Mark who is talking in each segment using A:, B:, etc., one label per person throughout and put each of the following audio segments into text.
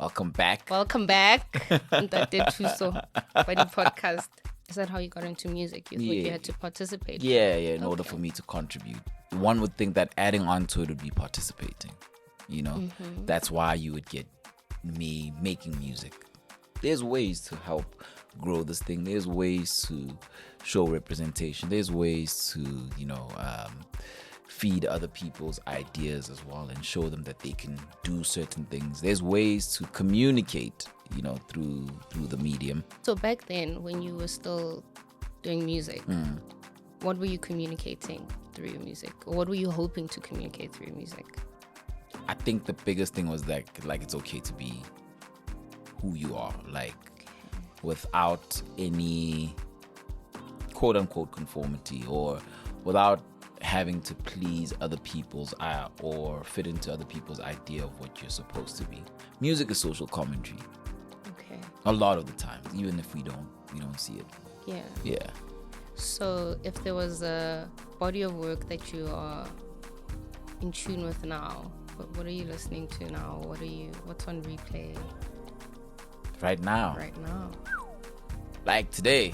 A: Welcome back.
B: Welcome back. That did too so. By the podcast. Is that how you got into music? You thought you had to participate?
A: Yeah. In order for me to contribute. One would think that adding on to it would be participating. That's why you would get me making music. There's ways to help grow this thing. There's ways to show representation. There's ways to, feed other people's ideas as well and show them that they can do certain things. There's ways to communicate, through the medium.
B: So back then, when you were still doing music, what were you communicating through your music? Or what were you hoping to communicate through your music?
A: I think the biggest thing was that, it's okay to be who you are, without any quote-unquote conformity or without having to please other people's or fit into other people's idea of what you're supposed to be. Music is social commentary.
B: Okay.
A: A lot of the times, even if we don't see it. Yeah.
B: So if there was a body of work that you are in tune with now, what are you listening to now? What's on replay?
A: Right now. Like today.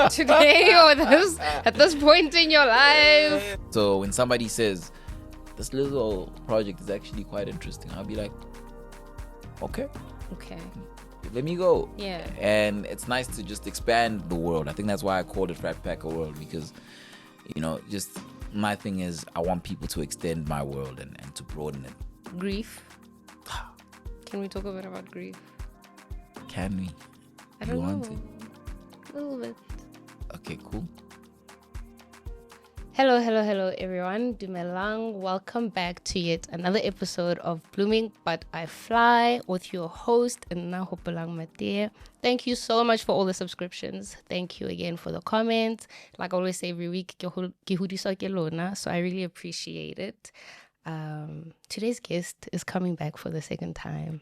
B: Today or at this point in your life.
A: So when somebody says this little project is actually quite interesting, I'll be like, okay, let me go.
B: Yeah.
A: And it's nice to just expand the world. I think that's why I called it Fratpacker world, because just my thing is I want people to extend my world and to broaden it.
B: Grief. Can we talk a bit about grief?
A: Can we?
B: I don't know. A little bit.
A: Okay, cool.
B: Hello, everyone. Dumelang. Welcome back to yet another episode of Blooming But I Fly with your host, Nna Hopelang Matee. Thank you so much for all the subscriptions. Thank you again for the comments. Like I always say every week, so I really appreciate it. Today's guest is coming back for the second time.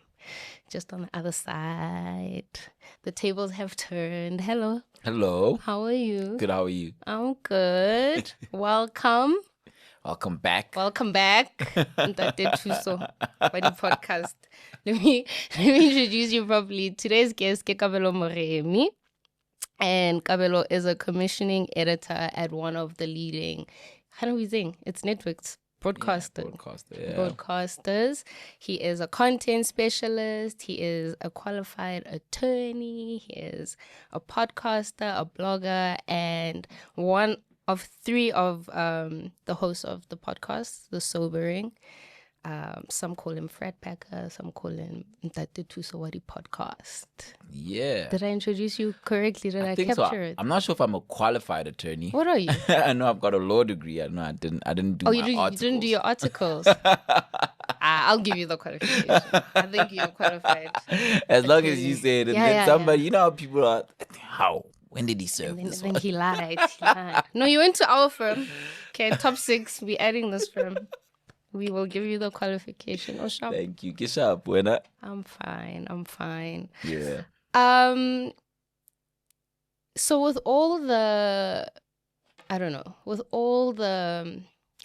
B: Just on the other side. The tables have turned. Hello. How are you?
A: Good, how are you?
B: I'm good. Welcome.
A: Welcome back.
B: That did too so by the podcast. Let me introduce you properly. Today's guest, Kabelo Moremi. And Kabelo is a commissioning editor at one of the leading, it's networks. Broadcasters. He is a content specialist. He is a qualified attorney. He is a podcaster, a blogger, and one of three of the hosts of the podcast, The Sobering. Some call him Fratpacker, some call him Ntate podcast.
A: Yeah.
B: Did I introduce you correctly? Did I
A: think
B: capture
A: so.
B: it?
A: I'm not sure if I'm a qualified attorney.
B: What are you?
A: I know I've got a law degree. I know I didn't do my articles.
B: You didn't do your articles. I'll give you the qualification. I think you're qualified.
A: As long as you say it. And then somebody, you know how people are, how? When did he serve this one?
B: Then he lied. No, you went to our firm. Okay, top 6. We're adding this firm. We will give you the qualification. Oh, sharp.
A: Thank you. Get sharp, winner.
B: I'm fine.
A: Yeah.
B: So with all the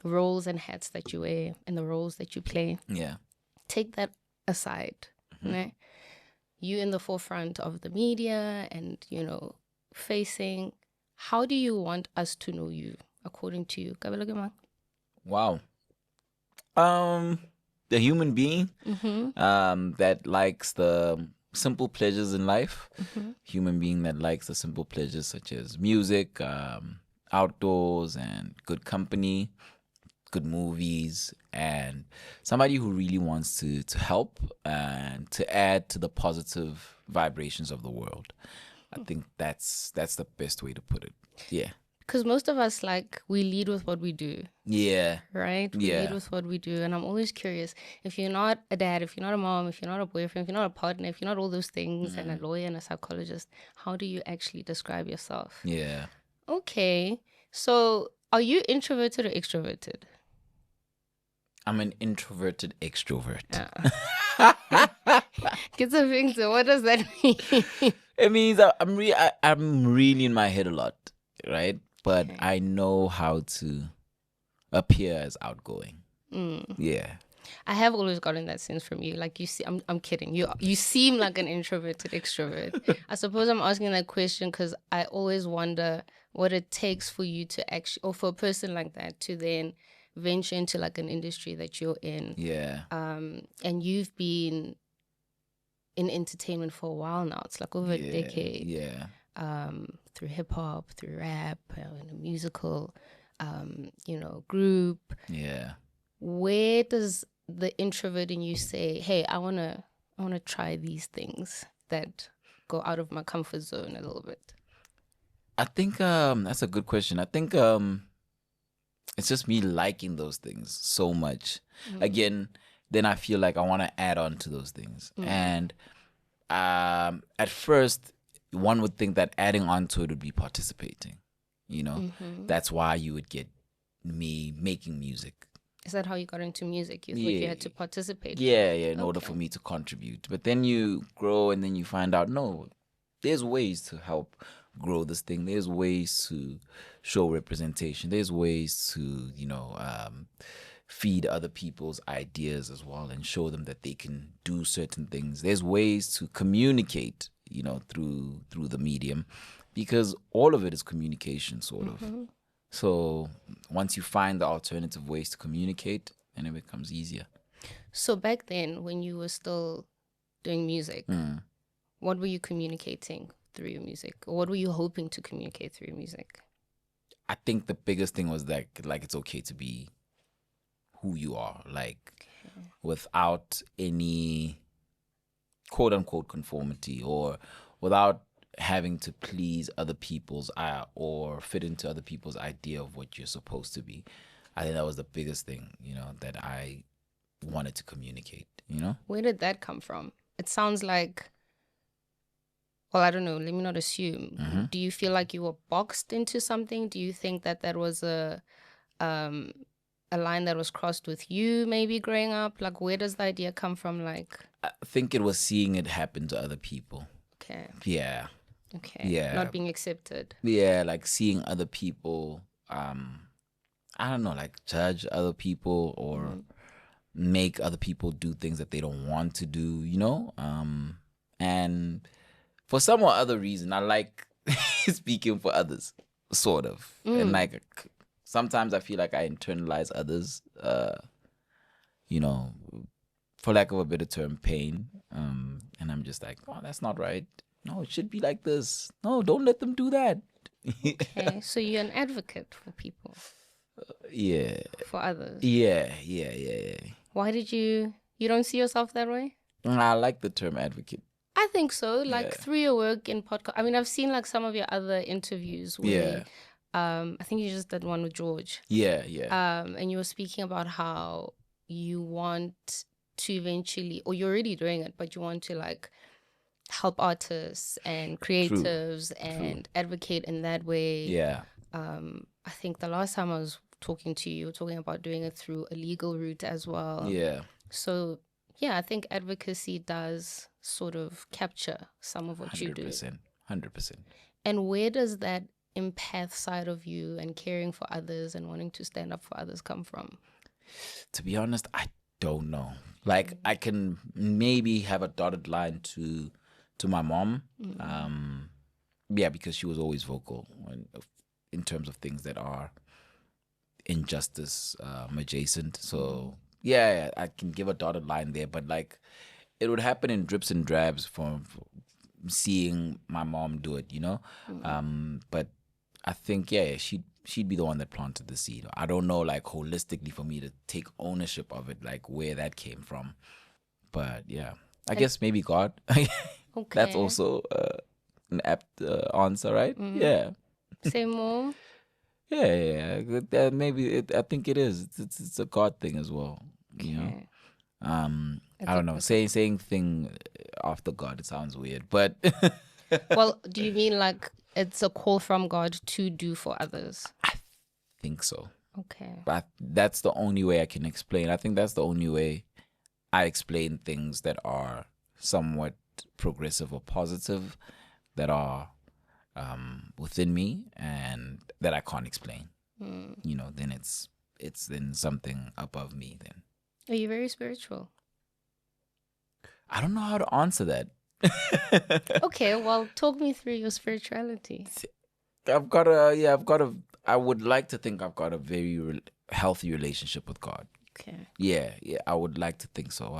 B: roles and hats that you wear and the roles that you play, take that aside. Né? You in the forefront of the media and, facing, how do you want us to know you, according to you? Kabelo Moremi?
A: Wow. The human being that likes the simple pleasures in life. Human being that likes the simple pleasures such as music, outdoors, and good company, good movies, and somebody who really wants to help and to add to the positive vibrations of the world. I think that's the best way to put it. Yeah.
B: Because most of us, we lead with what we do.
A: Yeah.
B: Right? We lead with what we do. And I'm always curious, if you're not a dad, if you're not a mom, if you're not a boyfriend, if you're not a partner, if you're not all those things, and a lawyer and a psychologist, how do you actually describe yourself?
A: Yeah.
B: Okay. So are you introverted or extroverted?
A: I'm an introverted extrovert.
B: Get some things. What does that mean?
A: It means I'm really in my head a lot, right? But I know how to appear as outgoing. Yeah.
B: I have always gotten that sense from you. Like you see, I'm kidding. You seem like an introverted extrovert. I suppose I'm asking that question because I always wonder what it takes for you to actually, or for a person like that to then venture into like an industry that you're in.
A: Yeah.
B: And you've been in entertainment for a while now. It's like over a decade.
A: Yeah.
B: Through hip hop, through rap, in a musical, group.
A: Yeah.
B: Where does the introvert in you say, "Hey, I wanna try these things that go out of my comfort zone a little bit"?
A: I think that's a good question. I think it's just me liking those things so much. Again, then I feel like I want to add on to those things. And at first, one would think that adding on to it would be participating. That's why you would get me making music.
B: Is that how you got into music? You thought you had to participate?
A: Yeah, in order for me to contribute. But then you grow and then you find out, no, there's ways to help grow this thing. There's ways to show representation. There's ways to, feed other people's ideas as well and show them that they can do certain things. There's ways to communicate, through the medium, because all of it is communication, sort of. So once you find the alternative ways to communicate, then it becomes easier.
B: So back then, when you were still doing music, what were you communicating through your music? Or what were you hoping to communicate through your music?
A: I think the biggest thing was that, like, it's okay to be who you are, like, without any quote unquote conformity, or without having to please other people's or fit into other people's idea of what you're supposed to be. I think that was the biggest thing, that I wanted to communicate,
B: Where did that come from? It sounds like, well, I don't know, let me not assume. Do you feel like you were boxed into something? Do you think that was a line that was crossed with you maybe growing up? Like, where does the idea come from? Like,
A: I think it was seeing it happen to other people.
B: Okay.
A: Yeah.
B: Okay.
A: Yeah.
B: Not being accepted.
A: Yeah, like seeing other people, I don't know, like judge other people or make other people do things that they don't want to do, and for some or other reason, I like speaking for others, sort of. And like sometimes I feel like I internalize others, for lack of a better term, pain. And I'm just like, oh, that's not right. No, it should be like this. No, don't let them do that.
B: Okay, so you're an advocate for people.
A: Yeah.
B: For others.
A: Yeah.
B: Why did you don't see yourself that way?
A: I like the term advocate.
B: I think so. Like through your work in podcast. I mean, I've seen like some of your other interviews where I think you just did one with George.
A: Yeah.
B: And you were speaking about how you want to eventually, or you're already doing it, but you want to like help artists and creatives and advocate in that way.
A: Yeah.
B: I think the last time I was talking to you, you were talking about doing it through a legal route as well.
A: Yeah.
B: So yeah, I think advocacy does sort of capture some of what
A: 100%,
B: you do.
A: 100%.
B: And where does that empath side of you and caring for others and wanting to stand up for others come from?
A: To be honest, I don't know. Like, I can maybe have a dotted line to my mom. Because she was always vocal in terms of things that are injustice adjacent. So yeah, I can give a dotted line there, but like it would happen in drips and drabs from seeing my mom do it, but I think she'd be the one that planted the seed. I don't know, like, holistically, for me to take ownership of it, like where that came from. But yeah, I guess maybe God.
B: Okay.
A: That's also an apt answer, right? Yeah.
B: Say more.
A: Yeah. I think it is. It's a God thing as well.
B: Okay.
A: I don't know. Saying thing after God, it sounds weird, but
B: well, do you mean like it's a call from God to do for others?
A: I think so.
B: Okay.
A: But that's the only way I can explain. I think that's the only way I explain things that are somewhat progressive or positive, that are within me and that I can't explain. Then it's then something above me then.
B: Are you very spiritual?
A: I don't know how to answer that.
B: Okay, well, talk me through your spirituality.
A: I would like to think I've got a very healthy relationship with God.
B: Okay.
A: Yeah, I would like to think so.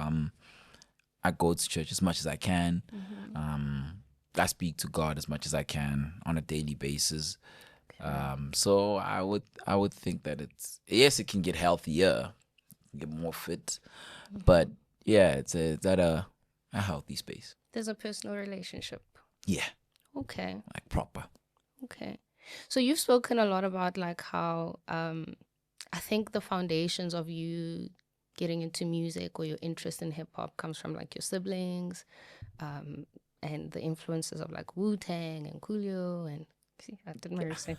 A: I go to church as much as I can. I speak to God as much as I can on a daily basis. So I would think that it can get healthier, get more fit, but yeah, it's at a healthy space.
B: There's a personal relationship.
A: Yeah,
B: Okay.
A: like proper.
B: Okay. So you've spoken a lot about like how I think the foundations of you getting into music or your interest in hip hop comes from like your siblings, and the influences of like Wu-Tang and Coolio and see, I did my research.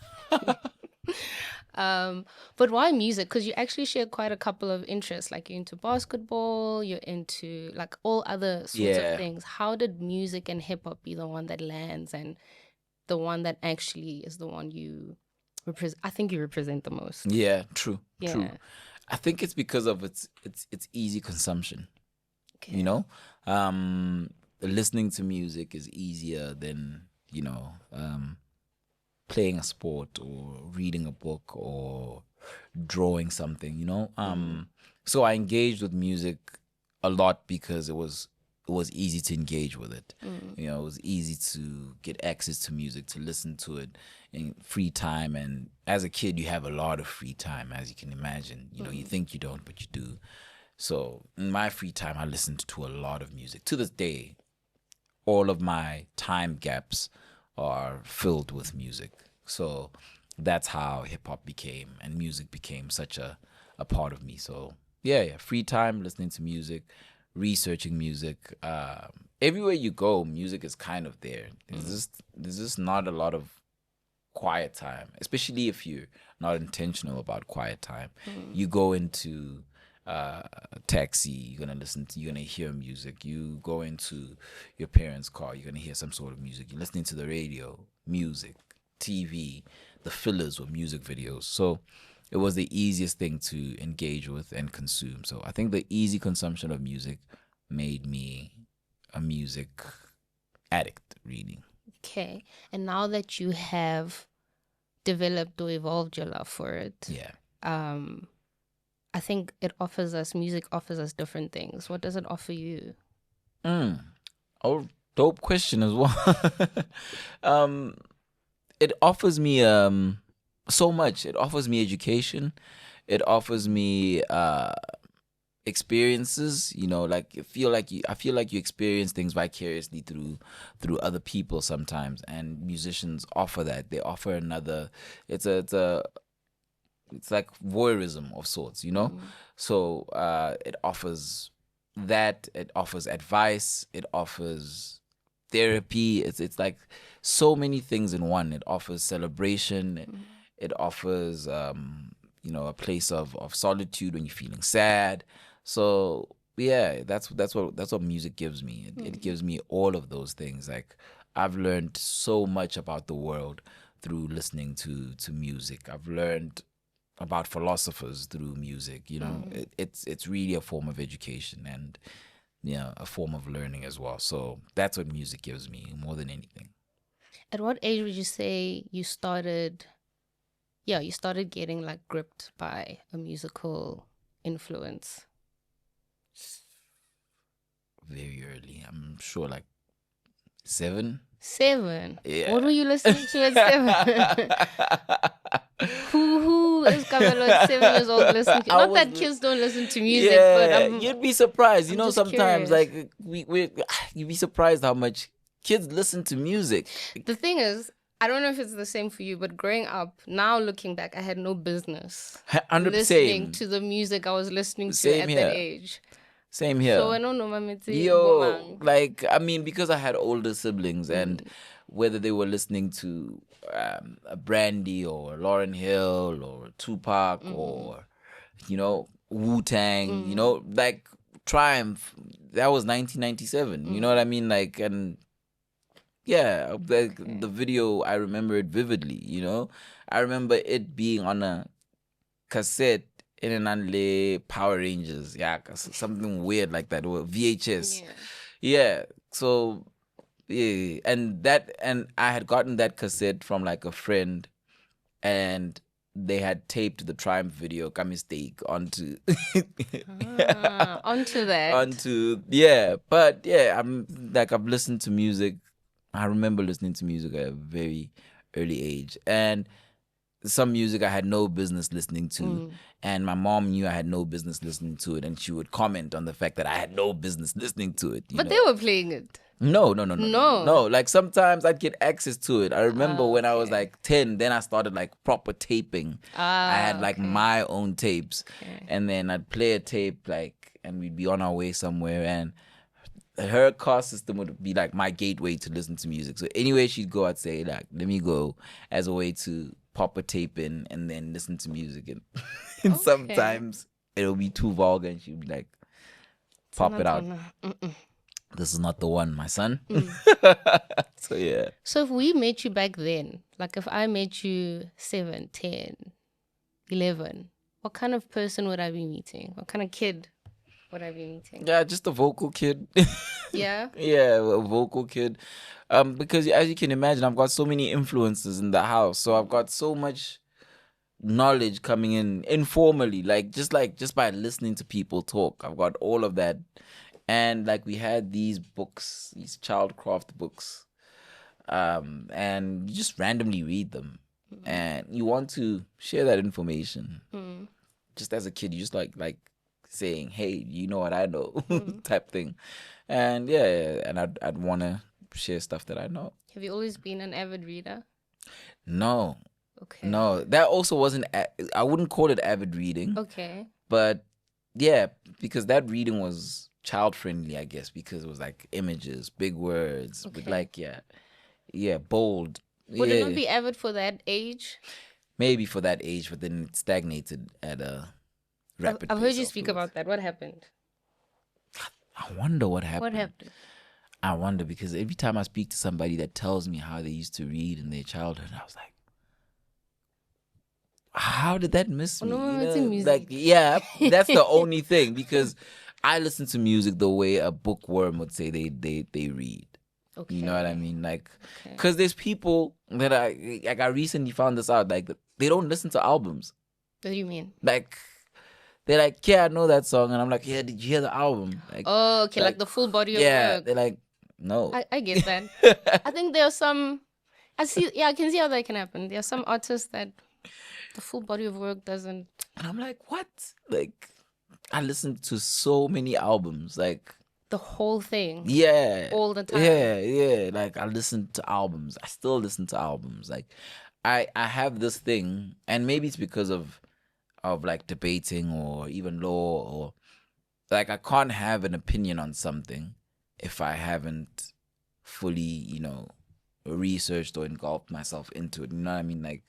B: But why music? Because you actually share quite a couple of interests. Like you're into basketball, you're into like all other sorts of things. How did music and hip hop be the one that lands and the one that actually is the one you represent? I think you represent the most.
A: Yeah, true.
B: Yeah.
A: True. I think it's because of its easy consumption.
B: Okay.
A: You know, listening to music is easier than playing a sport or reading a book or drawing something. So I engaged with music a lot because it was easy to engage with it. It was easy to get access to music, to listen to it in free time. And as a kid, you have a lot of free time, as you can imagine. You think you don't, but you do. So in my free time, I listened to a lot of music. To this day, all of my time gaps are filled with music. So that's how hip hop became and music became such a part of me. So yeah, free time listening to music, researching music. Everywhere you go, music is kind of there. There's just not a lot of quiet time, especially if you're not intentional about quiet time. You go into a taxi, you're gonna hear music. You go into your parents' car, you're gonna hear some sort of music. You're listening to the radio, music, TV, the fillers were music videos. So it was the easiest thing to engage with and consume. So I think the easy consumption of music made me a music addict, really.
B: Okay. And now that you have developed or evolved your love for it, I think music offers us different things. What does it offer you?
A: Oh, dope question as well. It offers me so much. It offers me education. It offers me experiences. Like I feel like you experience things vicariously through other people sometimes, and musicians offer that. They offer another. It's like voyeurism of sorts. So it offers that. It offers advice. It offers therapy. It's like so many things in one. It offers celebration. It offers a place of solitude when you're feeling sad. So yeah, that's what music gives me. It gives me all of those things. Like I've learned so much about the world through listening to music. I've learned about philosophers through music. It's really a form of education and a form of learning as well. So that's what music gives me more than anything.
B: At what age would you say you started getting like gripped by a musical influence?
A: Very early. I'm sure like 7.
B: 7?
A: Yeah.
B: What were you listening to at 7? Who is Kabelo at 7 years old listening to? Not that kids don't listen to music, but
A: you'd be surprised.
B: I'm just
A: sometimes
B: curious.
A: like you'd be surprised how much kids listen to music.
B: The thing is, I don't know if it's the same for you, but growing up, now looking back, I had no business
A: 100%.
B: listening to the music I was listening to at that age.
A: Same here.
B: So I don't know,
A: like I mean, because I had older siblings, and whether they were listening to a Brandy or Lauryn Hill or Tupac or Wu-Tang, like Triumph, that was 1997. You know what I mean? Like, and yeah, like the video, I remember it vividly. I remember it being on a cassette Power Rangers, yeah, something weird like that, or VHS. Yeah. So yeah, and I had gotten that cassette from like a friend, and they had taped the Triumph video, by mistake, onto
B: onto that.
A: But yeah, I've listened to music. I remember listening to music at a very early age, and some music I had no business listening to, and my mom knew I had no business listening to it, and she would comment on the fact that I had no business listening to it.
B: But they were playing it.
A: No. Like sometimes I'd get access to it. I remember when I was like 10, then I started like proper taping. I had like my own tapes, and then I'd play a tape like, and we'd be on our way somewhere, and her car system would be like my gateway to listen to music. So anyway she'd go, I'd say like, let me go, as a way to pop a tape in and then listen to music. And sometimes it'll be too vulgar, and she'd be like, pop it out. This is not the one, my son. So yeah.
B: So if we met you back then, like if I met you 7, 10, 11, what kind of person would I be meeting? What kind of kid would I be meeting?
A: Yeah, just a vocal kid.
B: Yeah?
A: Yeah, a vocal kid. Because as you can imagine, I've got so many influences in the house. So I've got so much knowledge coming in informally, just by listening to people talk. I've got all of that. And like we had these books, these childcraft books. And you just randomly read them. And you want to share that information. Just as a kid, you just like saying, hey, you know what I know, type thing. And and I'd want to share stuff that I know.
B: Have you always been an avid reader?
A: No.
B: Okay.
A: No, that also wasn't, I wouldn't call it avid reading.
B: Okay.
A: But yeah, because that reading was child friendly, I guess, because it was like images, big words, with like, bold.
B: Would it not be avid for that age?
A: Maybe for that age, but then it stagnated at a rapid
B: I've
A: pace
B: heard you speak about that. What happened?
A: I wonder what happened.
B: What happened?
A: I wonder, because every time I speak to somebody that tells me how they used to read in their childhood, I was like, how did that miss me?
B: Music.
A: Like, yeah, that's the only thing, because I listen to music the way a bookworm would say they read. Okay. You know what I mean? Like, because there's people that I recently found this out, like, they don't listen to albums.
B: What do you mean?
A: Like, they're like, yeah, I know that song. And I'm like, yeah, did you hear the album? Like,
B: oh, okay, like the full body of work.
A: Yeah, they're like, no.
B: I get that. I think there are some, I can see how that can happen. There are some artists that the full body of work doesn't.
A: And I'm like, what? Like, I listened to so many albums, like
B: the whole thing.
A: Yeah.
B: All the time.
A: Yeah. Like, I listen to albums. I still listen to albums. Like, I have this thing, and maybe it's because of like debating or even law, or like, I can't have an opinion on something if I haven't fully, researched or engulfed myself into it. You know what I mean? Like,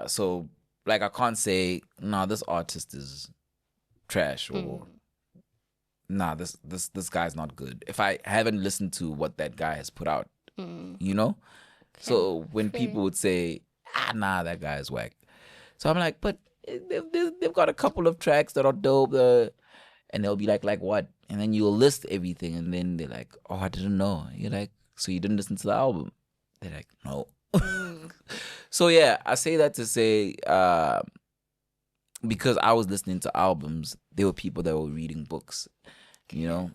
A: so like, I can't say, no, this artist is trash, or nah, this guy's not good if I haven't listened to what that guy has put out. So when people would say, nah, that guy is whack, so I'm like, but they've got a couple of tracks that are dope, and they'll be like what? And then you'll list everything, and then they're like, oh, I didn't know. You're like, so you didn't listen to the album? They're like, no. So yeah, I say that to say, because I was listening to albums, there were people that were reading books,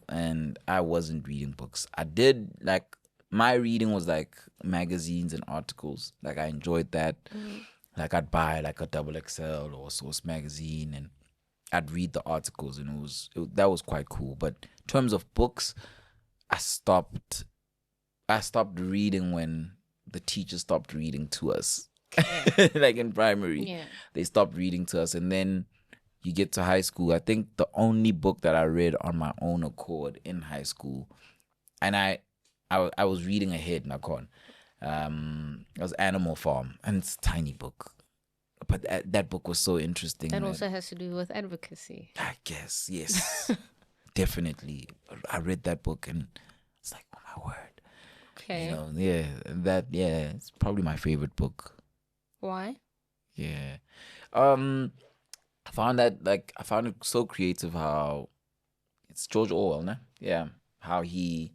A: and I wasn't reading books. I did, like, my reading was like magazines and articles. Like, I enjoyed that. Like, I'd buy like a Double XL or Source magazine, and I'd read the articles, and that was quite cool. But in terms of books, I stopped reading when the teachers stopped reading to us. Like, in primary, they stopped reading to us, and then you get to high school. I think the only book that I read on my own accord in high school, and I was reading ahead, Nakon. It was Animal Farm, and it's a tiny book, but that book was so interesting.
B: That also has to do with advocacy,
A: I guess. Yes. Definitely. I read that book, and it's like, oh my word. Okay. It's probably my favorite book.
B: Why?
A: Yeah. I found it so creative how it's George Orwell, né? Yeah, how he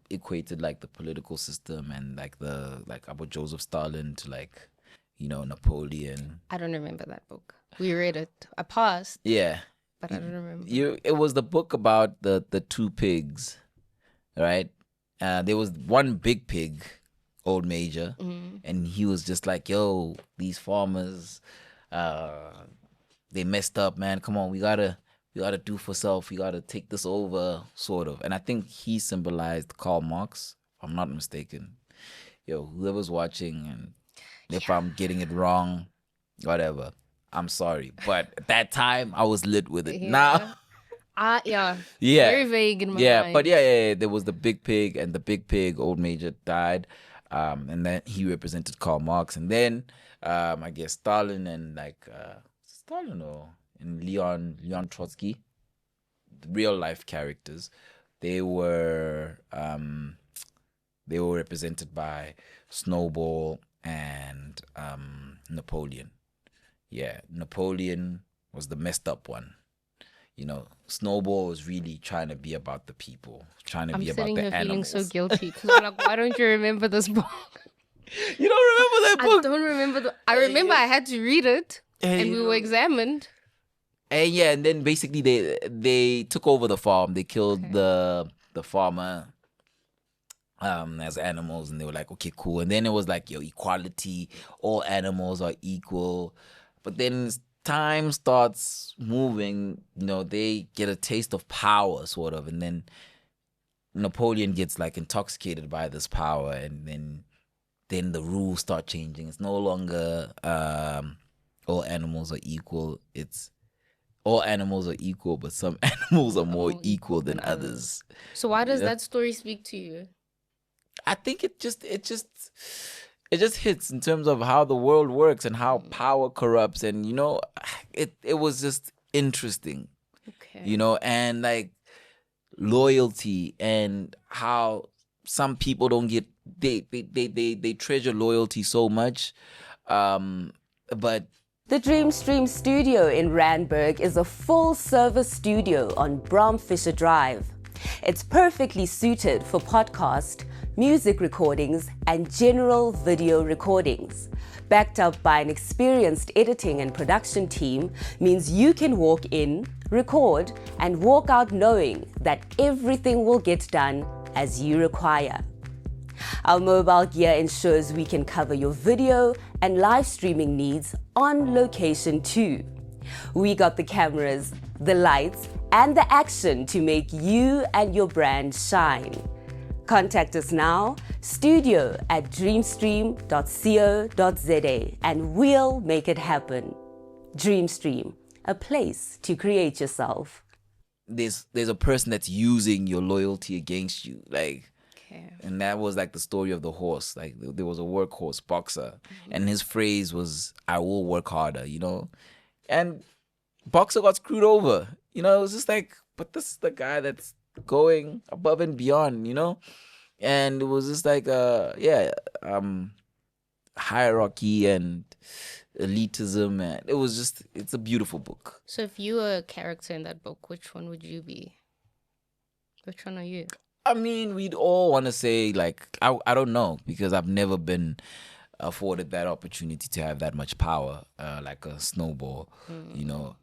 A: equated like the political system and like about Joseph Stalin to like Napoleon.
B: I don't remember that book. We read it. I passed.
A: Yeah,
B: but I don't remember.
A: It was the book about the two pigs, right? There was one big pig, old Major, and he was just like, "Yo, these farmers, they messed up, man. Come on, we gotta do for self. We gotta take this over, sort of." And I think he symbolized Karl Marx, if I'm not mistaken. Yo, whoever's watching, and if I'm getting it wrong, whatever, I'm sorry. But at that time, I was lit with it. Now,
B: yeah,
A: yeah,
B: very vague in my mind.
A: But yeah, there was the big pig, and the big pig, old Major, died, and then he represented Karl Marx, and then I guess Stalin and Stalin and Leon Trotsky, the real life characters, they were represented by Snowball and Napoleon. Yeah, Napoleon was the messed up one. Snowball was really trying to be about the people, trying to be about the animals.
B: I'm sitting here feeling so guilty because I'm like, why don't you remember this book?
A: You don't remember that book?
B: I don't remember. I remember I had to read it, and we were examined.
A: And yeah, and then basically they took over the farm. They killed the farmer as animals, and they were like, okay, cool. And then it was like, equality, all animals are equal. But then time starts moving, they get a taste of power, sort of, and then Napoleon gets like intoxicated by this power, and then the rules start changing. It's no longer all animals are equal. It's all animals are equal, but some animals are more equal than others.
B: So why does that story speak to you?
A: I think it just hits in terms of how the world works and how power corrupts, and it was just interesting. Okay. And like loyalty, and how some people don't get they treasure loyalty so much, but
C: the Dreamstream studio in Randburg is a full-service studio on Bromfisher Drive. It's perfectly suited for podcast, music recordings, and general video recordings. Backed up by an experienced editing and production team means you can walk in, record, and walk out knowing that everything will get done as you require. Our mobile gear ensures we can cover your video and live streaming needs on location too. We got the cameras, the lights, and the action to make you and your brand shine. Contact us now, studio@dreamstream.co.za, and we'll make it happen. Dreamstream, a place to create yourself.
A: There's a person that's using your loyalty against you, like. And that was like the story of the horse. Like there was a workhorse boxer, and his phrase was, "I will work harder," And Boxer got screwed over. It was just like, but this is the guy that's going above and beyond, And it was just like hierarchy and elitism, and it's a beautiful book.
B: So if you were a character in that book, which one would you be? Which one are you?
A: I mean, we'd all want to say, like, I don't know, because I've never been afforded that opportunity to have that much power, like a Snowball,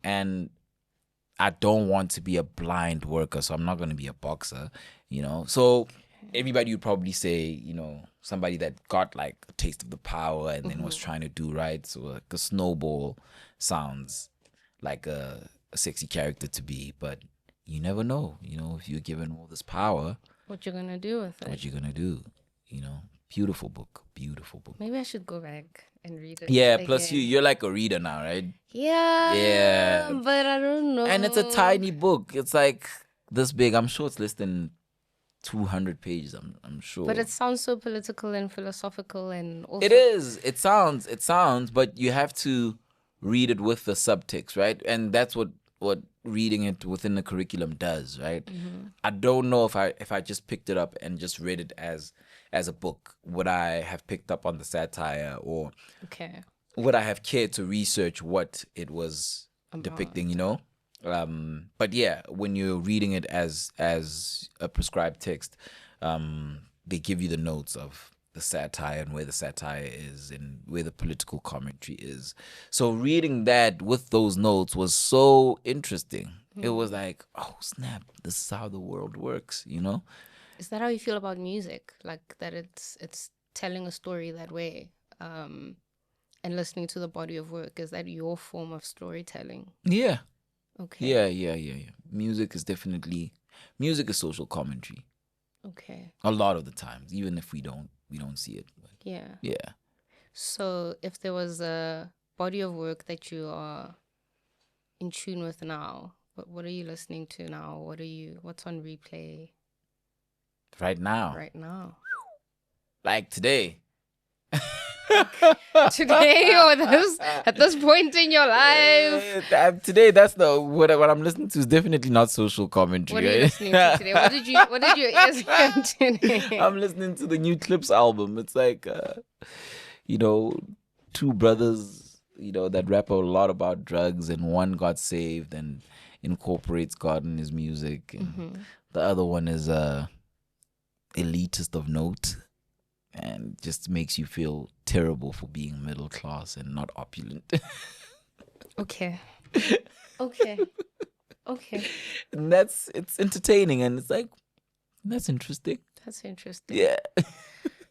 A: and I don't want to be a blind worker, so I'm not going to be a boxer, So everybody would probably say, somebody that got like a taste of the power and then was trying to do right. So like a Snowball sounds like a sexy character to be, but you never know, if you're given all this power,
B: what you're gonna do with it.
A: What you're gonna do, Beautiful book.
B: Maybe I should go back and read it.
A: Yeah, plus you're like a reader now, right?
B: Yeah, but I don't know.
A: And it's a tiny book. It's like this big. I'm sure it's less than 200 pages. I'm sure.
B: But it sounds so political and philosophical, and also
A: it is. It sounds. But you have to read it with the subtext, right? And that's what reading it within the curriculum does, right? I don't know if I just picked it up and just read it as a book, would I have picked up on the satire, or would I have cared to research what it was depicting, you know? But yeah, when you're reading it as a prescribed text, they give you the notes of the satire and where the satire is and where the political commentary is. So reading that with those notes was so interesting. It was like, oh snap, this is how the world works, you know?
B: Is that how you feel about music? Like that it's telling a story that way, and listening to the body of work. Is that your form of storytelling?
A: Yeah.
B: Okay.
A: Yeah. Music is social commentary.
B: Okay.
A: A lot of the times, even if we don't see it. But
B: Yeah.
A: yeah.
B: So if there was a body of work that you are in tune with now, what are you listening to now? What's on replay
A: Right now. Like today.
B: Today or at this point in your life?
A: Today, that's what I'm listening to is definitely not social commentary.
B: What are you listening to today? What did your ears hear today?
A: I'm listening to the new Clips album. It's like, two brothers, that rap a lot about drugs, and one got saved and incorporates God in his music, and the other one is elitist of note and just makes you feel terrible for being middle class and not opulent.
B: Okay.
A: And it's entertaining, and it's like, that's interesting. Yeah.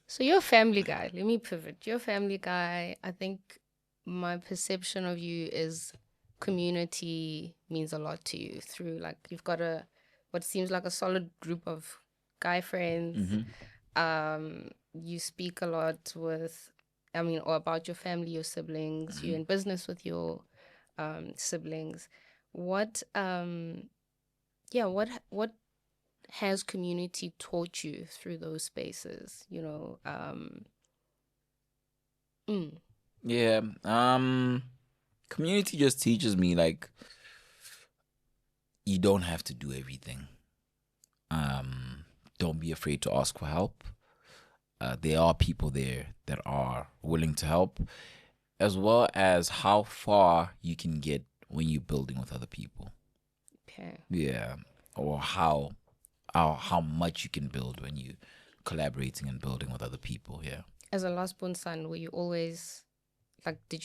B: So you're a family guy. Let me pivot. You're a family guy. I think my perception of you is community means a lot to you through, like, you've got what seems like a solid group of guy friends. You speak a lot or about your family, your siblings. You're in business with your siblings. What has community taught you through those spaces?
A: Yeah. Community just teaches me, like, you don't have to do everything. Don't be afraid to ask for help. There are people there that are willing to help, as well as how far you can get when you're building with other people.
B: Okay.
A: Yeah. Or how much you can build when you're collaborating and building with other people. Yeah.
B: As a last born son, did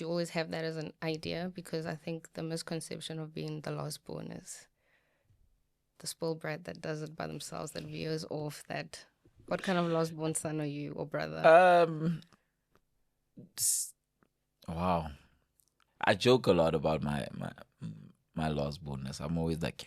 B: you always have that as an idea? Because I think the misconception of being the last born is the spoiled brat that does it by themselves, that veers off that. What kind of last born son are you, or brother?
A: Wow. I joke a lot about my last bornness. I'm always like,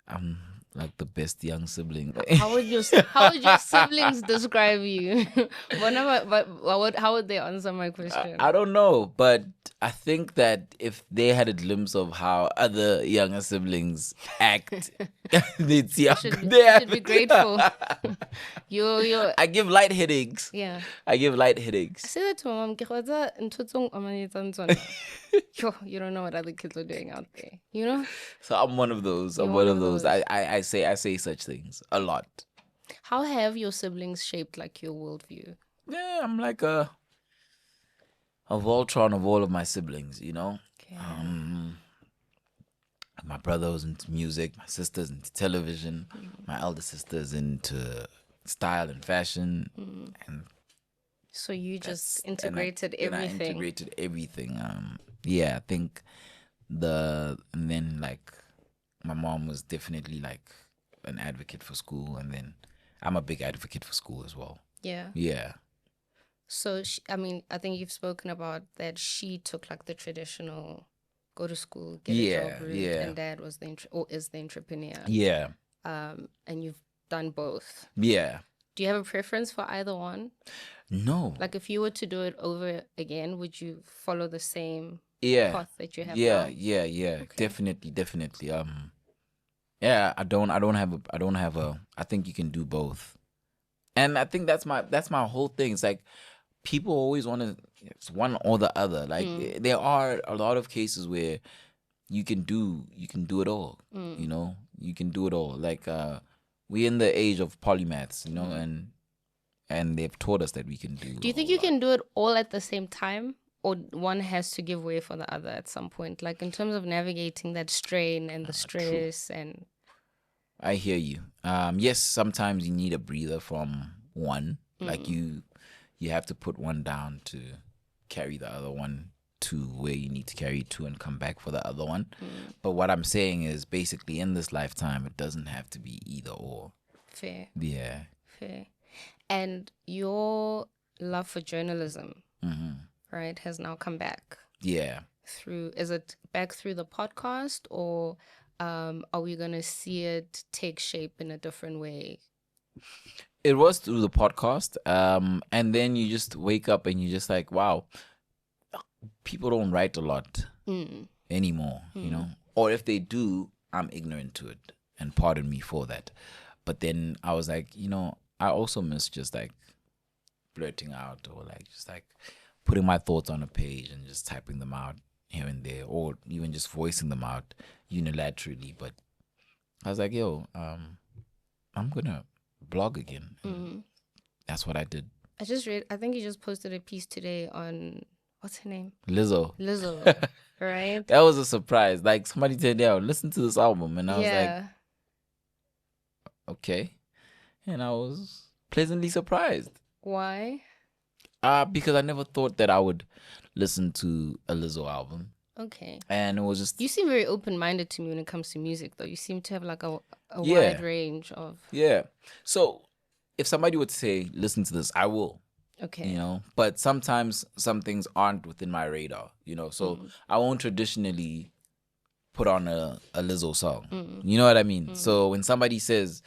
A: I'm like the best young sibling.
B: How would your siblings describe you? How would they answer my question?
A: I don't know, but I think that if they had a glimpse of how other younger siblings act, they'd see how good they
B: should be grateful.
A: I give light headaches.
B: Yeah.
A: I give light headaches.
B: I say that to my mom. You don't know what other kids are doing out there, you know?
A: So I'm one of those. I say such things a lot.
B: How have your siblings shaped, like, your worldview?
A: Yeah, I'm like a Voltron of all of my siblings, you know?
B: Okay.
A: My brother was into music, my sister's into television, my elder sister's into style and fashion, and
B: so you just integrated everything.
A: I integrated everything. Yeah, I think and then, like, my mom was definitely like an advocate for school, and then I'm a big advocate for school as well.
B: Yeah.
A: Yeah.
B: So I think you've spoken about that she took, like, the traditional go to school, get a job route, and dad was is the entrepreneur.
A: Yeah.
B: And you've done both.
A: Yeah.
B: Do you have a preference for either one?
A: No.
B: Like, if you were to do it over again, would you follow the same path that you have now?
A: Yeah. Okay. Definitely. Yeah, I think you can do both. And I think that's my whole thing. It's like, people always want to, it's one or the other. Like, there are a lot of cases where you can do it all. You know, you can do it all. Like, we're in the age of polymaths, you know, and and they've taught us that we can do.
B: Do you think you can do it all at the same time, or one has to give way for the other at some point? Like in terms of navigating that strain and the stress and.
A: I hear you. Yes, sometimes you need a breather from one. Like you have to put one down to carry the other one to where you need to carry to and come back for the other one. But what I'm saying is basically in this lifetime, it doesn't have to be either or.
B: Fair.
A: Yeah.
B: Fair. And your love for journalism, right, has now come back.
A: Yeah.
B: Is it back through the podcast, or are we going to see it take shape in a different way?
A: It was through the podcast. And then you just wake up and you're just like, wow, people don't write a lot anymore, you know? Or if they do, I'm ignorant to it. And pardon me for that. But then I was like, you know, I also miss just like blurting out or like just like putting my thoughts on a page and just typing them out here and there, or even just voicing them out unilaterally. But I was like, yo, I'm gonna blog again. That's what I did.
B: I think you just posted a piece today on, what's her name?
A: Lizzo,
B: right?
A: That was a surprise. Like somebody said, yo, listen to this album, and I was like, okay. And I was pleasantly surprised.
B: Why?
A: Because I never thought that I would listen to a Lizzo album.
B: Okay.
A: And it was just...
B: You seem very open-minded to me when it comes to music, though. You seem to have like a wide range of...
A: Yeah. So if somebody would say, listen to this, I will.
B: Okay.
A: You know? But sometimes some things aren't within my radar, you know? So I won't traditionally put on a Lizzo song. You know what I mean? So when somebody says,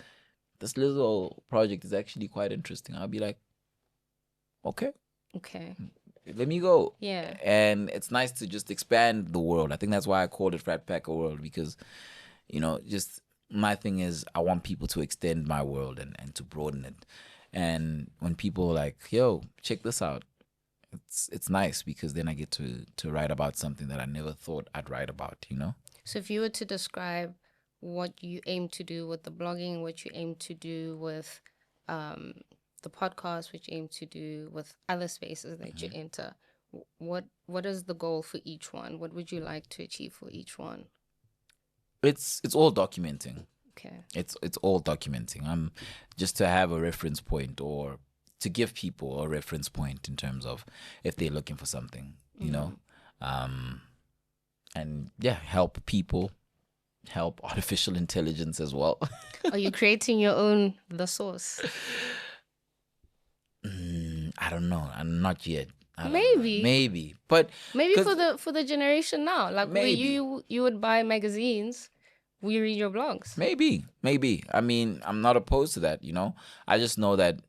A: this Lizzo project is actually quite interesting, I'll be like, okay. Let me go.
B: Yeah.
A: And it's nice to just expand the world. I think that's why I called it Fratpacker World, because, you know, just my thing is I want people to extend my world and to broaden it. And when people are like, yo, check this out, it's nice, because then I get to write about something that I never thought I'd write about, you know?
B: So if you were to describe what you aim to do with the blogging, what you aim to do with the podcast, which you aim to do with other spaces that you enter, what is the goal for each one? What would you like to achieve for each one?
A: It's all documenting.
B: Okay.
A: It's all documenting. Just to have a reference point, or to give people a reference point in terms of if they're looking for something, you know, and yeah, help people, help artificial intelligence as well.
B: Are you creating your own The Source?
A: I don't know. I'm not yet.
B: Maybe,
A: but
B: maybe for the generation now, like where you would buy magazines, we read your blogs.
A: Maybe. I mean, I'm not opposed to that. You know, I just know that,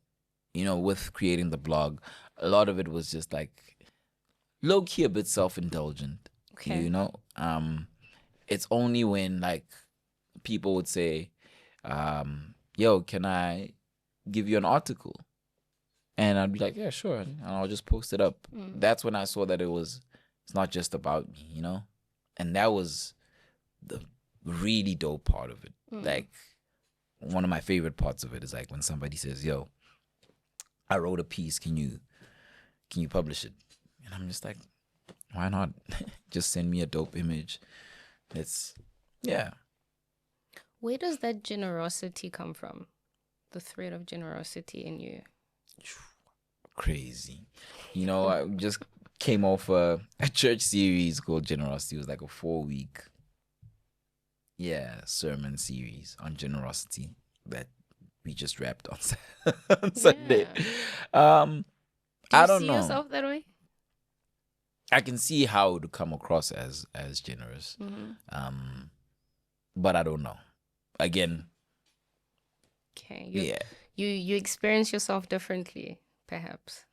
A: you know, with creating the blog, a lot of it was just like low key a bit self-indulgent.
B: Okay.
A: You know, it's only when like people would say, "Yo, can I give you an article?" And I'd be like, yeah, sure. And I'll just post it up. That's when I saw that it's not just about me, you know? And that was the really dope part of it. Like, one of my favorite parts of it is like when somebody says, yo, I wrote a piece. Can you publish it? And I'm just like, why not? Just send me a dope image. Yeah.
B: Where does that generosity come from? The thread of generosity in you?
A: Crazy. You know, I just came off a church series called Generosity. It was like a 4-week sermon series on generosity that we just wrapped on Sunday.
B: Do
A: I don't
B: see
A: know.
B: yourself that way?
A: I can see how it would come across as generous. But I don't know. Again.
B: Okay. You experience yourself differently, perhaps.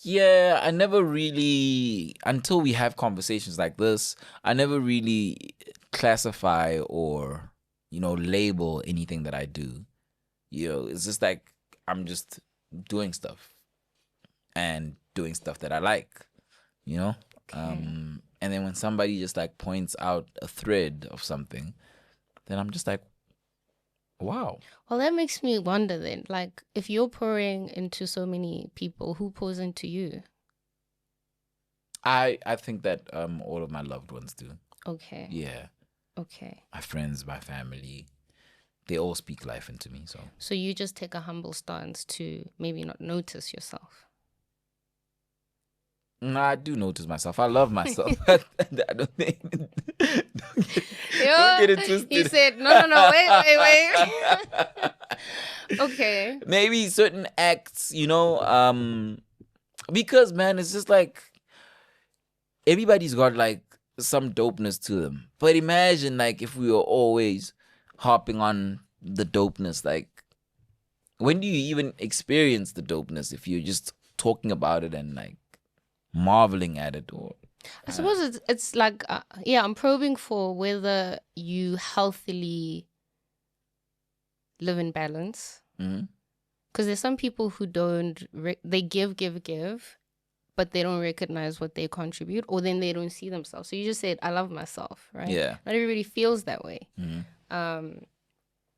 A: Yeah, I never really, until we have conversations like this, I never really classify or, you know, label anything that I do. You know, it's just like I'm just doing stuff and doing stuff that I like, you know?
B: Okay.
A: And then when somebody just like points out a thread of something, then I'm just like, Wow.
B: Well, that makes me wonder then, like, if you're pouring into so many people, who pours into you?
A: I think that all of my loved ones do.
B: Okay.
A: Yeah.
B: Okay.
A: My friends, my family, they all speak life into me.
B: So you just take a humble stance to maybe not notice yourself.
A: No, I do notice myself. I love myself. I don't think. Don't get it twisted.
B: He said, no, wait. Okay.
A: Maybe certain acts, because man, it's just like everybody's got like some dopeness to them. But imagine like if we were always hopping on the dopeness, like when do you even experience the dopeness if you're just talking about it and like marveling at it? Or
B: I suppose it's like I'm probing for whether you healthily live in balance. Because there's some people who don't they give, but they don't recognize what they contribute, or then they don't see themselves. So you just said, I love myself, right?
A: Yeah.
B: Not everybody feels that way.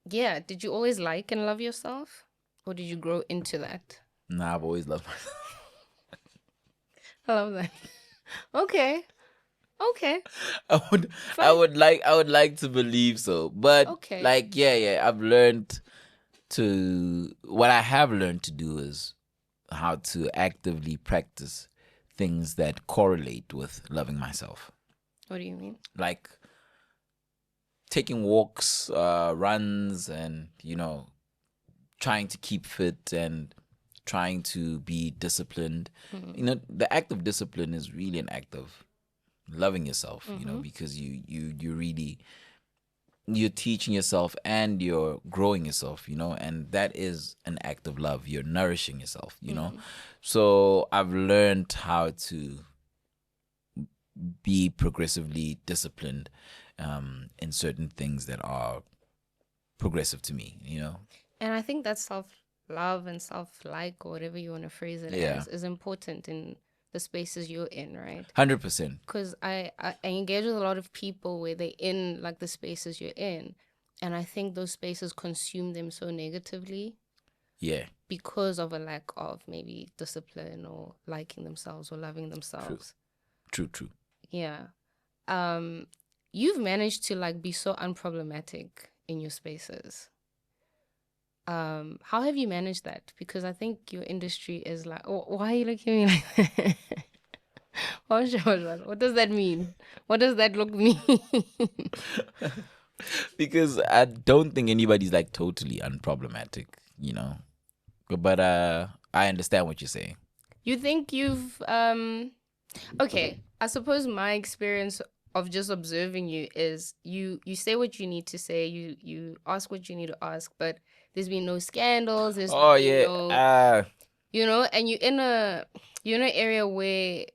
B: Yeah. Did you always like and love yourself, or did you grow into that?
A: Nah, I've always loved myself.
B: I love that. Okay.
A: I would like to believe so, but
B: Okay.
A: like yeah, what I have learned to do is how to actively practice things that correlate with loving myself.
B: What do you mean?
A: Like taking walks, runs, and trying to keep fit and trying to be disciplined. The act of discipline is really an act of loving yourself, because you're teaching yourself and you're growing yourself, and that is an act of love. You're nourishing yourself, So I've learned how to be progressively disciplined in certain things that are progressive to me,
B: And I think that self-love and self-like, or whatever you want to phrase it as, is important in the spaces you're in, right?
A: 100%.
B: Because I engage with a lot of people where they're in like the spaces you're in, and I think those spaces consume them so negatively.
A: Yeah.
B: Because of a lack of maybe discipline or liking themselves or loving themselves.
A: True.
B: Yeah. You've managed to like be so unproblematic in your spaces. How have you managed that? Because I think your industry is like, why are you looking at me like that? What does that mean? What does that look mean?
A: Because I don't think anybody's like totally unproblematic, But I understand what you're saying.
B: You think you've okay, I suppose my experience of just observing you is you say what you need to say, you ask what you need to ask, but there's been no scandals, there's no, and you're in an area where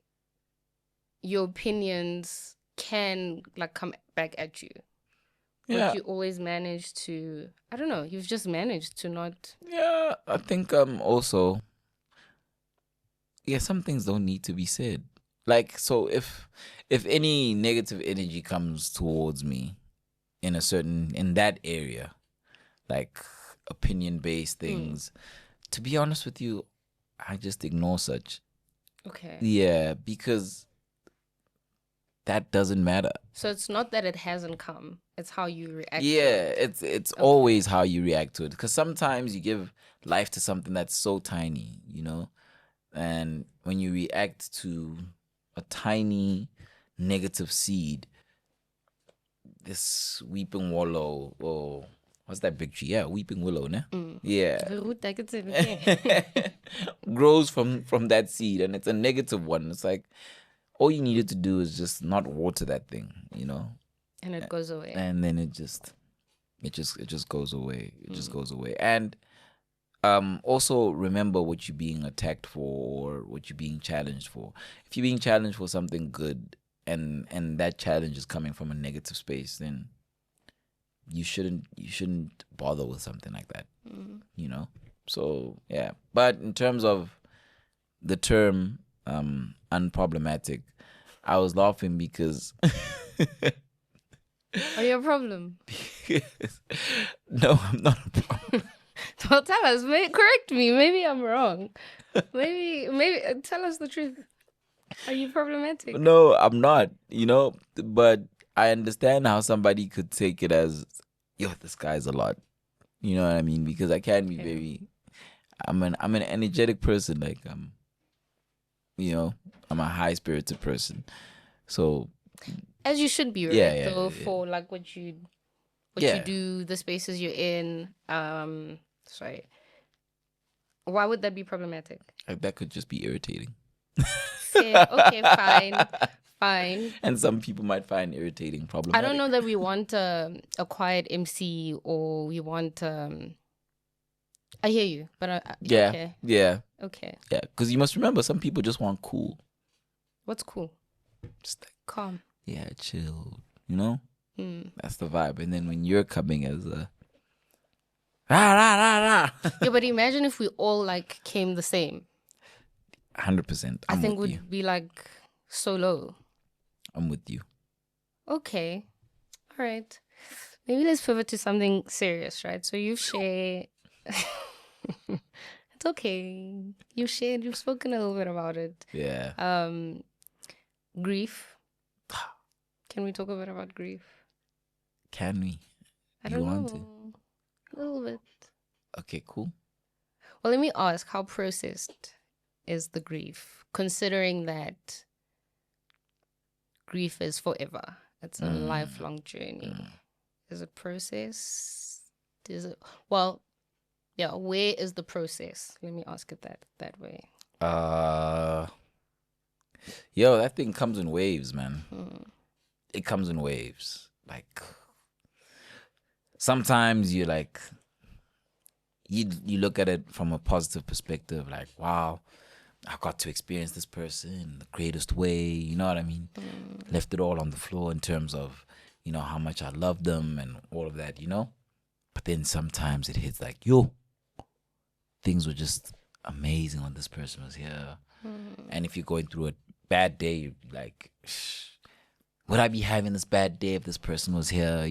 B: your opinions can like come back at you.
A: Yeah.
B: But you always manage to, I don't know, you've just managed to not.
A: Yeah, I think also, some things don't need to be said. Like, so if any negative energy comes towards me in that area, like opinion-based things, to be honest with you, I just ignore such.
B: Okay.
A: Yeah, because that doesn't matter.
B: So it's not that it hasn't come, it's how you react
A: to
B: it.
A: It's always how you react to it. Because sometimes you give life to something that's so tiny, and when you react to a tiny negative seed, this weeping willow, or what's that big tree? Yeah, weeping willow, ne? Yeah. Grows from that seed, and it's a negative one. It's like all you needed to do is just not water that thing,
B: and it goes away.
A: And then it just goes away. It just goes away. And also remember what you're being attacked for or what you're being challenged for. If you're being challenged for something good and that challenge is coming from a negative space, then you shouldn't bother with something like that. So yeah. But in terms of the term unproblematic, I was laughing because
B: Are you a problem?
A: No, I'm not a problem.
B: Well, tell us. Correct me. Maybe I'm wrong. Maybe. Tell us the truth. Are you problematic?
A: No, I'm not, but I understand how somebody could take it as, yo, this guy's a lot. You know what I mean? Because I can be very, I'm an energetic person. Like, I'm a high spirited person. So,
B: as you should be, right?
A: Yeah,
B: so
A: yeah.
B: for like what you
A: Yeah.
B: do, the spaces you're in, sorry. Why would that be problematic?
A: That could just be irritating.
B: Fair. Okay, fine.
A: And some people might find irritating
B: I
A: problematic.
B: don't know that we want a quiet MC or we want. I hear you, but
A: Yeah,
B: okay.
A: yeah,
B: Okay.
A: yeah. Because you must remember, some people just want cool.
B: What's cool?
A: Just like,
B: Calm.
A: yeah, chill. That's the vibe. And then when you're coming as a rah rah rah rah,
B: Yeah, but imagine if we all like came the same.
A: 100%.
B: I think
A: with you.
B: would be like so low.
A: I'm with you.
B: Okay. All right. Maybe let's pivot to something serious, right? So you've shared. It's okay. You've spoken a little bit about it.
A: Yeah.
B: Grief. Can we talk a bit about grief?
A: Can we?
B: I
A: You
B: don't
A: want
B: know. A little bit.
A: Okay, cool.
B: Well, let me ask, how processed is the grief? Considering that grief is forever. It's a lifelong journey. Is it processed? Well, yeah, where is the process? Let me ask it that way.
A: Yo, that thing comes in waves, man. It comes in waves. Like, sometimes you like, you look at it from a positive perspective, like, wow, I got to experience this person in the greatest way. You know what I mean? Left it all on the floor in terms of, how much I love them and all of that, But then sometimes it hits like, yo, things were just amazing when this person was here. And if you're going through a bad day, you're like, would I be having this bad day if this person was here,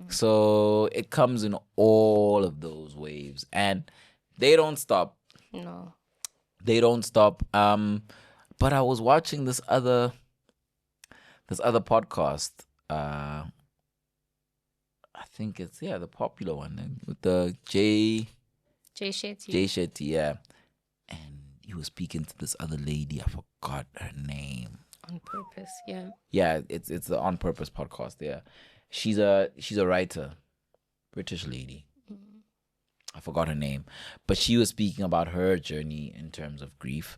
A: So it comes in all of those waves, and they don't stop.
B: No.
A: They don't stop. But I was watching this other podcast. I think it's the popular one with the Jay Shetty, yeah. And he was speaking to this other lady. I forgot her name.
B: On purpose, yeah.
A: Yeah, it's the On Purpose podcast. Yeah, she's a writer, British lady. I forgot her name, but she was speaking about her journey in terms of grief,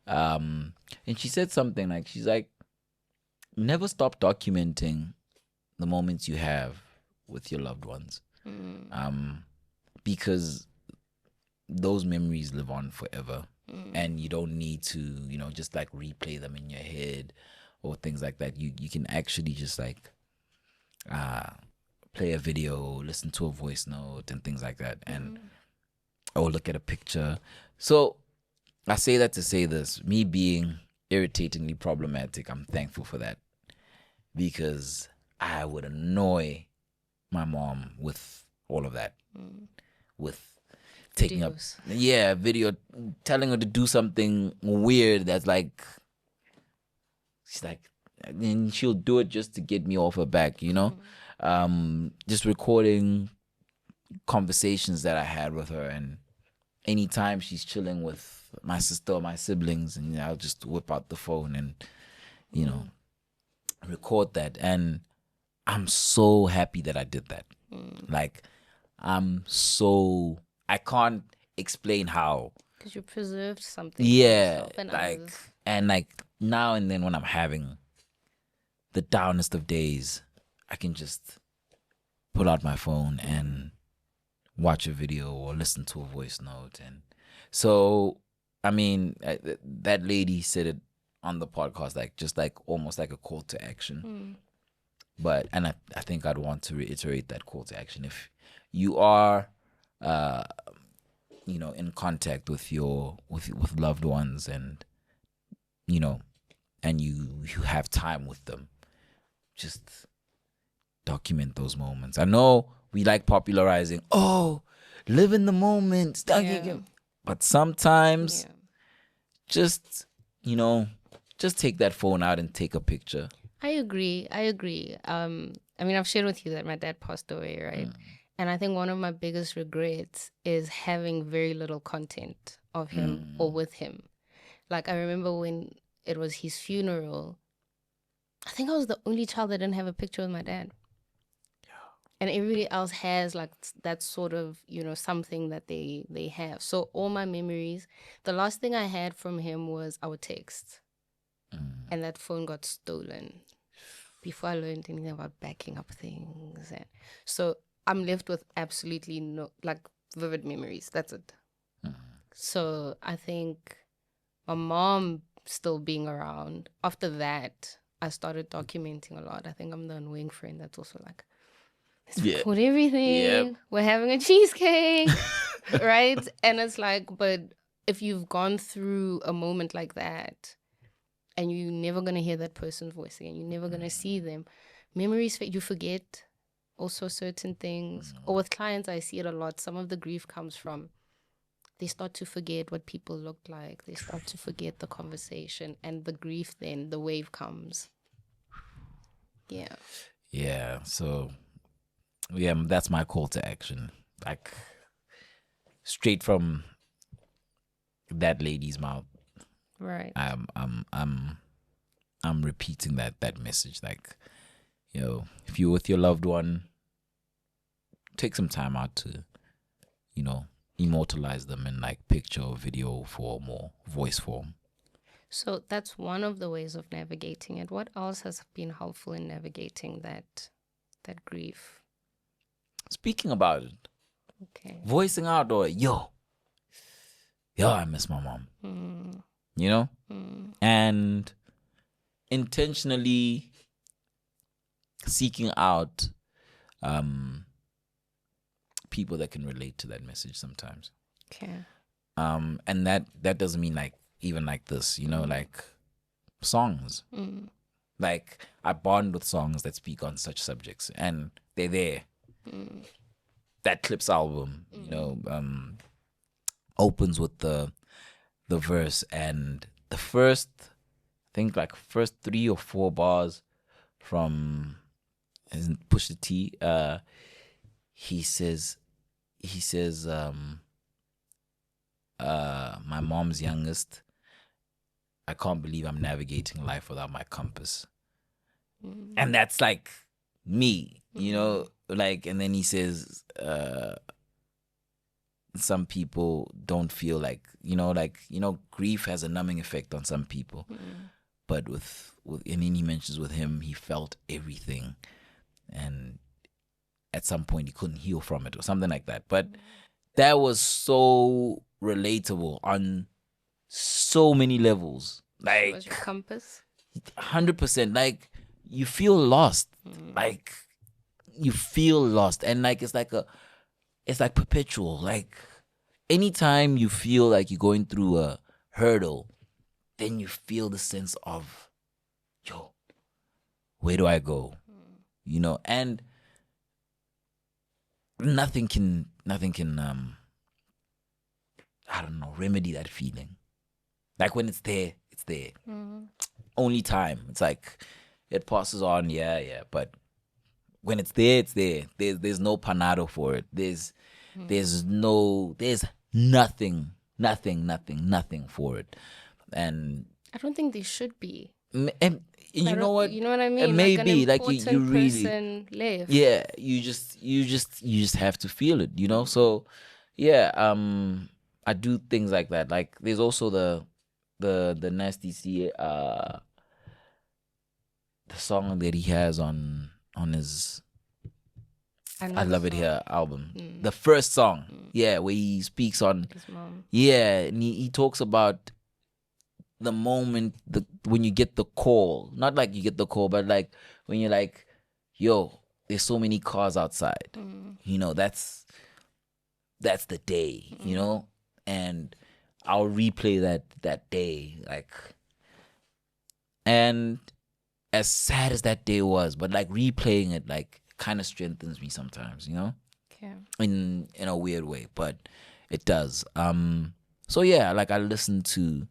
A: and she said something like, she's like, never stop documenting the moments you have with your loved ones, because those memories live on forever. And you don't need to, just like replay them in your head or things like that. You can actually just like play a video, listen to a voice note and things like that, and or look at a picture. So I say that to say this: me being irritatingly problematic, I'm thankful for that, because I would annoy my mom with all of that, with taking
B: Videos.
A: video, telling her to do something weird that's like, she's like, and she'll do it just to get me off her back, just recording conversations that I had with her, and anytime she's chilling with my sister or my siblings, and I'll just whip out the phone and record that. And I'm so happy that I did that. Like, I can't explain how.
B: Because you preserved something.
A: Yeah,
B: For yourself and
A: like,
B: others.
A: and like now and then when I'm having the downest of days, I can just pull out my phone and watch a video or listen to a voice note. And so, I mean, that lady said it on the podcast, like, just like almost like a call to action. But, and I think I'd want to reiterate that call to action. If you are in contact with your with loved ones, and and you have time with them, just document those moments. I know we like popularizing, live in the moment, but sometimes just, just take that phone out and take a picture.
B: I agree. I mean, I've shared with you that my dad passed away, right? And I think one of my biggest regrets is having very little content of him or with him. Like, I remember when it was his funeral, I think I was the only child that didn't have a picture with my dad. And everybody else has like that sort of, something that they have. So all my memories, the last thing I had from him was our text. And that phone got stolen before I learned anything about backing up things. And so I'm left with absolutely no, like, vivid memories. That's it. So I think my mom still being around, after that, I started documenting a lot. I think I'm the annoying friend that's also like, let's record everything. Yep. We're having a cheesecake, right? And it's like, but if you've gone through a moment like that and you're never going to hear that person's voice again, you're never going to see them, memories, you forget also certain things. Or with clients, I see it a lot. Some of the grief comes from they start to forget what people looked like. They start to forget the conversation, and the grief, then the wave comes. Yeah.
A: So that's my call to action. Like, straight from that lady's mouth.
B: Right.
A: I'm repeating that message. Like, if you're with your loved one, take some time out to, immortalize them in like picture or video form or voice form.
B: So that's one of the ways of navigating it. What else has been helpful in navigating that grief?
A: Speaking about it.
B: Okay.
A: Voicing out, or yo, I miss my mom. And intentionally seeking out people that can relate to that message sometimes.
B: Okay.
A: And that doesn't mean like even like this, like songs. Like, I bond with songs that speak on such subjects, and they're there. That Clips album, opens with the verse, and the first 3 or 4 bars from Pusha T, he says, my mom's youngest, I can't believe I'm navigating life without my compass. And that's like me, like, and then he says, some people don't feel like, grief has a numbing effect on some people. But with and then he mentions with him, he felt everything, and at some point he couldn't heal from it or something like that. But that was so relatable on so many levels. Like,
B: was your compass?
A: 100%. Like, you feel lost. Like, you feel lost, and like it's like perpetual. Like, anytime you feel like you're going through a hurdle, then you feel the sense of, yo, where do I go? And nothing can I don't know, remedy that feeling. Like, when it's there, it's there. Only time. It's like it passes on, but when it's there, it's there. There's no panado for it. There's nothing for it. And
B: I don't think they should be.
A: And you know what?
B: You know what I mean?
A: Maybe
B: like
A: you really
B: person left.
A: Yeah, you just have to feel it, So I do things like that. Like, there's also the Nasty C the song that he has on his I Love It Here album. The first song. Yeah, where he speaks on
B: his mom.
A: Yeah, and he talks about the moment when you get the call. Not like you get the call, but like when you're like, yo, there's so many cars outside. That's the day, and I'll replay that day, like, and as sad as that day was, but like replaying it, like, kind of strengthens me sometimes,
B: Okay.
A: in a weird way, but it does. So yeah, like I listen to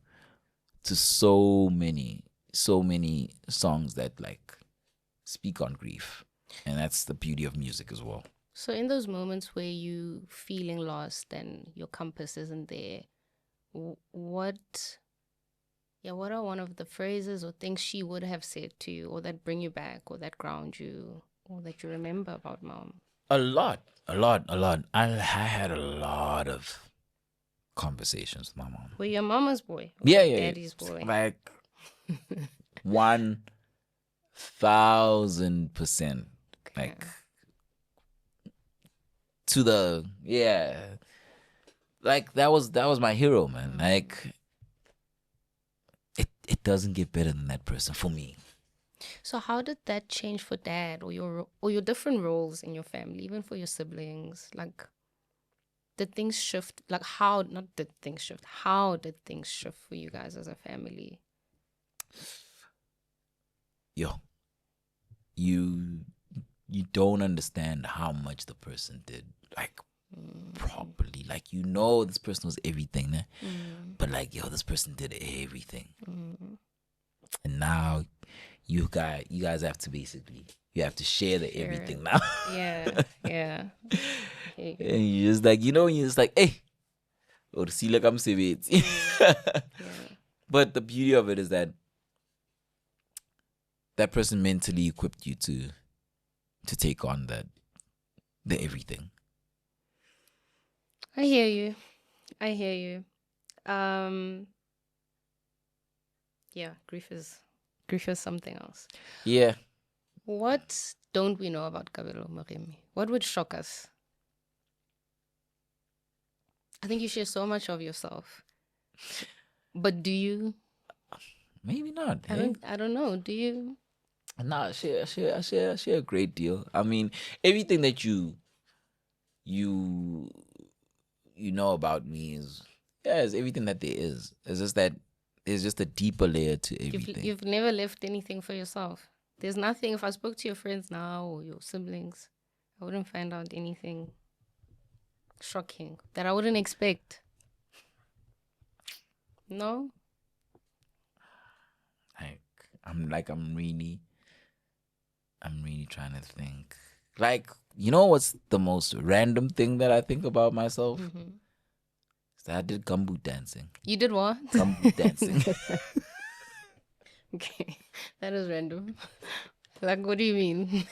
A: so many songs that like speak on grief, and that's the beauty of music as well.
B: So in those moments where you feeling lost and your compass isn't there, what are one of the phrases or things she would have said to you, or that bring you back, or that ground you, or that you remember about mom?
A: A lot. I had a lot of conversations with my mom.
B: Were you a mama's boy? Or
A: Yeah.
B: Daddy's boy.
A: Like 1,000%. Like to the like that was my hero, man. Like it doesn't get better than that person for me.
B: So how did that change for dad, or your different roles in your family, even for your siblings? Like, did things shift? Like, how did things shift for you guys as a family?
A: Yo, you don't understand how much the person did, like properly. Like, this person was everything, né? But like, yo, this person did everything. And now you guys have to you have to share the everything now.
B: Yeah.
A: And you just like, you're just like, hey, or see like I'm saying it. But the beauty of it is that person mentally equipped you to take on the everything.
B: I hear you. Yeah, grief is something else.
A: Yeah.
B: What don't we know about Kabelo Moremi? What would shock us? I think you share so much of yourself. But do you?
A: Maybe not.
B: I don't know. Do you?
A: Nah, I share a great deal. I mean, everything that you know about me is everything that there is. It's just that there's just a deeper layer to everything.
B: You've never left anything for yourself. There's nothing. If I spoke to your friends now or your siblings, I wouldn't find out anything shocking that I wouldn't expect. No?
A: I'm really trying to think. Like, what's the most random thing that I think about myself?
B: Mm-hmm.
A: Is that I did gumboot dancing.
B: You did what?
A: Gumboot dancing.
B: Okay, that is random. Like, what do you mean?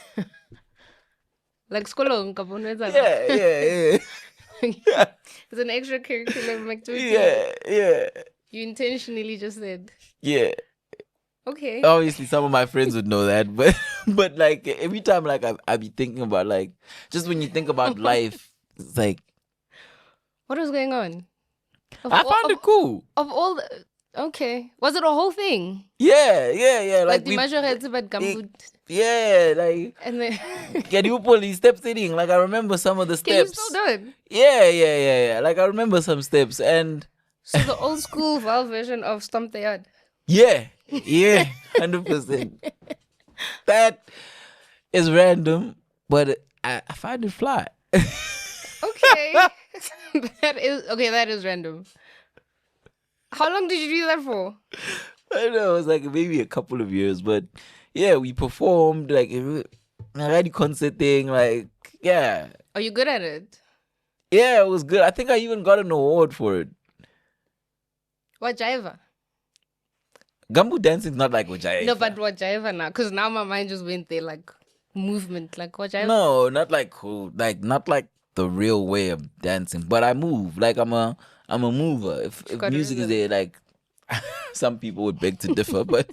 B: Like skolong kabunweza?
A: Yeah.
B: It's an extracurricular activity.
A: Yeah.
B: You intentionally just said.
A: Yeah.
B: Okay.
A: Obviously, some of my friends would know that, but like every time, like I be thinking about, like, just when you think about life, it's like,
B: what was going on?
A: I found it cool.
B: Of all the, okay, was it a whole thing?
A: Yeah.
B: Like the majority about gambut.
A: Yeah, like,
B: and then
A: can you pull these steps in? Like, I remember some of the steps.
B: Can you still do it?
A: Yeah. Like, I remember some steps, and
B: so the old school Vaal version of Stomp the Yard.
A: Yeah, 100%. That is random, but I find it fly.
B: Okay. That is random. How long did you do that for?
A: I don't know, it was like maybe a couple of years, but yeah, we performed, like, a radio concert thing, like, yeah.
B: Are you good at it?
A: Yeah, it was good. I think I even got an award for it.
B: What Jaiva?
A: Gumboot dancing is not like Wajaiva.
B: No, but what Jaiva now? Because now my mind just went there, like movement, like what Jaiva.
A: No, not like cool, like not like the real way of dancing. But I move, like I'm a mover. If music is there, like some people would beg to differ, but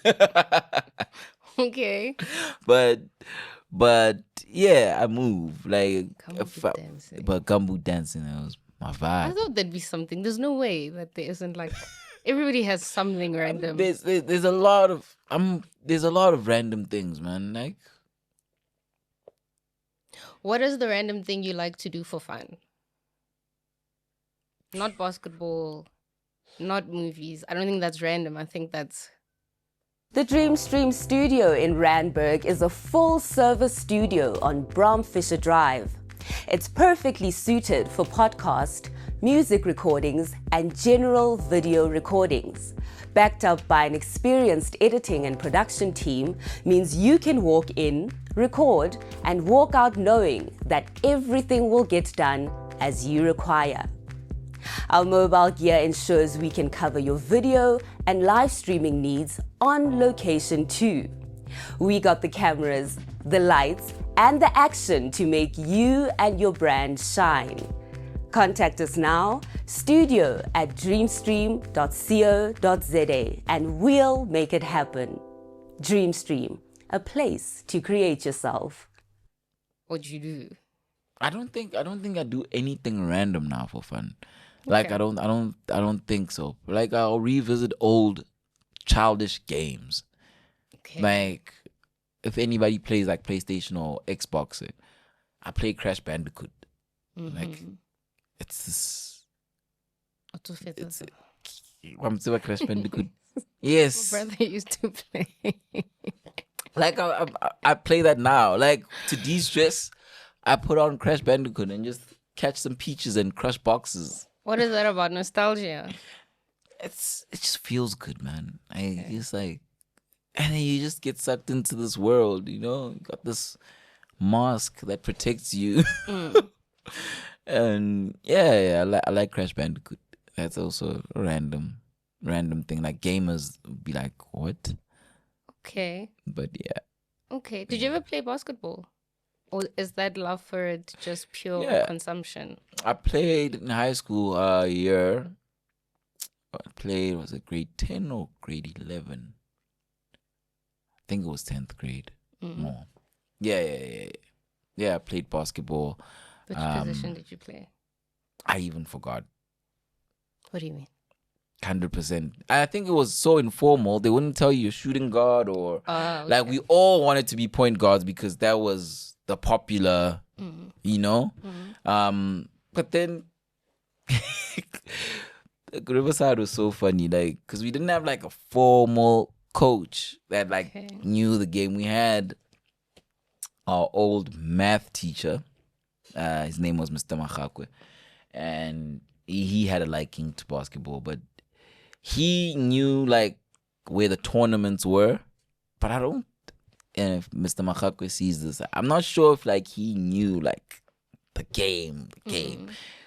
B: okay.
A: But yeah, I move like. But gumboot dancing, that was my vibe.
B: I thought there'd be something. There's no way that there isn't like. Everybody has something random.
A: There's a lot of random things, man. Like,
B: what is the random thing you like to do for fun? Not basketball, not movies. I don't think that's random. I think that's
C: The Dream Stream studio in Randburg is a full-service studio on Bram Fisher Drive. It's perfectly suited for podcast, music recordings, and general video recordings. Backed up by an experienced editing and production team means you can walk in, record, and walk out knowing that everything will get done as you require. Our mobile gear ensures we can cover your video and live streaming needs on location too. We got the cameras, the lights, and the action to make you and your brand shine. Contact us now, studio@dreamstream.co.za, and we'll make it happen. Dreamstream, a place to create yourself.
B: What do you do?
A: I don't think I do anything random now for fun. Like, I don't think so. Like, I'll revisit old childish games.
B: Okay.
A: Like, if anybody plays like PlayStation or Xbox, I play Crash Bandicoot. Like, it's this. It's I'm still a Crash Bandicoot. Yes.
B: My brother used to play.
A: Like, I play that now. Like, to de-stress, I put on Crash Bandicoot and just catch some peaches and crush boxes.
B: What is that about? Nostalgia?
A: It just feels good, man. It's like, and then you just get sucked into this world, you know? You got this mask that protects you. And yeah, I like Crash Bandicoot. That's also a random thing. Like, gamers would be like, what?
B: Okay.
A: But yeah.
B: Okay. Did you ever play basketball? Or is that love for it just pure consumption?
A: I played in high school a year. I played, was it grade 10 or grade 11? I think it was 10th grade. More. Yeah. Yeah, I played basketball.
B: Which position did you play?
A: I even forgot.
B: What do you mean?
A: 100%. I think it was so informal. They wouldn't tell you shooting guard or...
B: Okay.
A: Like, we all wanted to be point guards because that was the popular, you know? But then... Riverside was so funny, like, because we didn't have, like, a formal coach that, like, knew the game. We had our old math teacher. His name was Mr. Machakwe. And he had a liking to basketball, but he knew, like, where the tournaments were. But I don't, and if Mr. Machakwe sees this, I'm not sure if, like, he knew, like, the game.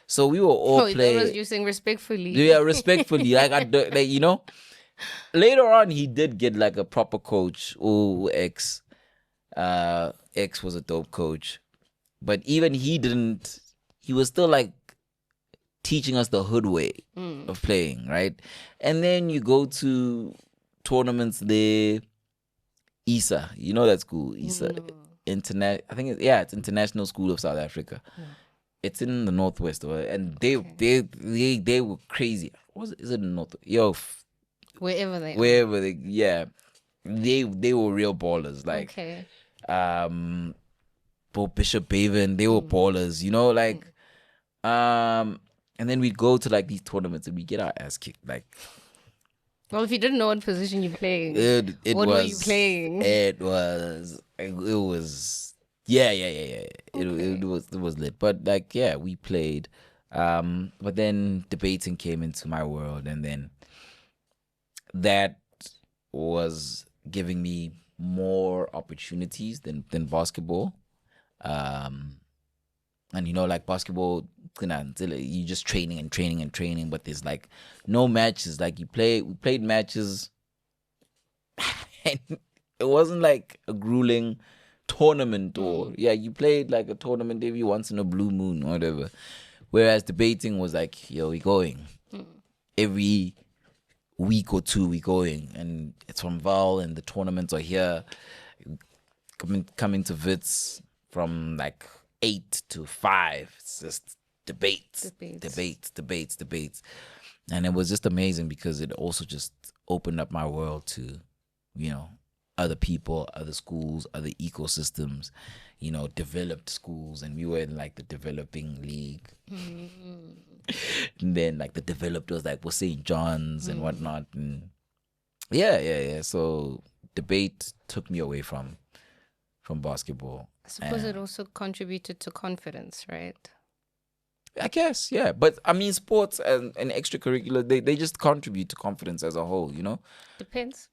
A: So we were all playing.
B: He was using respectfully.
A: Yeah, respectfully. Like, you know, later on, he did get, like, a proper coach. X was a dope coach. But even he was still, like, teaching us the hood way of playing, right? And then you go to tournaments there. ISA, you know that school, ISA, I think it's International School of South Africa. It's in the Northwest, and they were crazy. Is it North?
B: Wherever they
A: were real ballers. Like, Bishop Baven, they were ballers, you know, like, and then we'd go to, like, these tournaments and we get our ass kicked. Like,
B: well, if you didn't know what position you're playing, what were you playing? It
A: was It was lit. But, like, yeah, we played. But then debating came into my world, and then that was giving me more opportunities than basketball. And, you know, like, basketball, you just training, but there's, like, no matches. Like, we played matches, and it wasn't like a grueling tournament, or you played like a tournament every once in a blue moon or whatever. Whereas debating was like, yo, we going every week or two, we going, and it's from Vaal, and the tournaments are here. Coming to Wits from like 8 to 5. It's just debates. And it was just amazing because it also just opened up my world to, you know, other people, other schools, other ecosystems, you know, developed schools. And we were in like the developing league. And then like the developed was like, St. John's and whatnot. And yeah. So debate took me away from basketball.
B: I suppose it also contributed to confidence, right?
A: I guess, yeah. But I mean, sports and extracurricular, they just contribute to confidence as a whole, you know?
B: Depends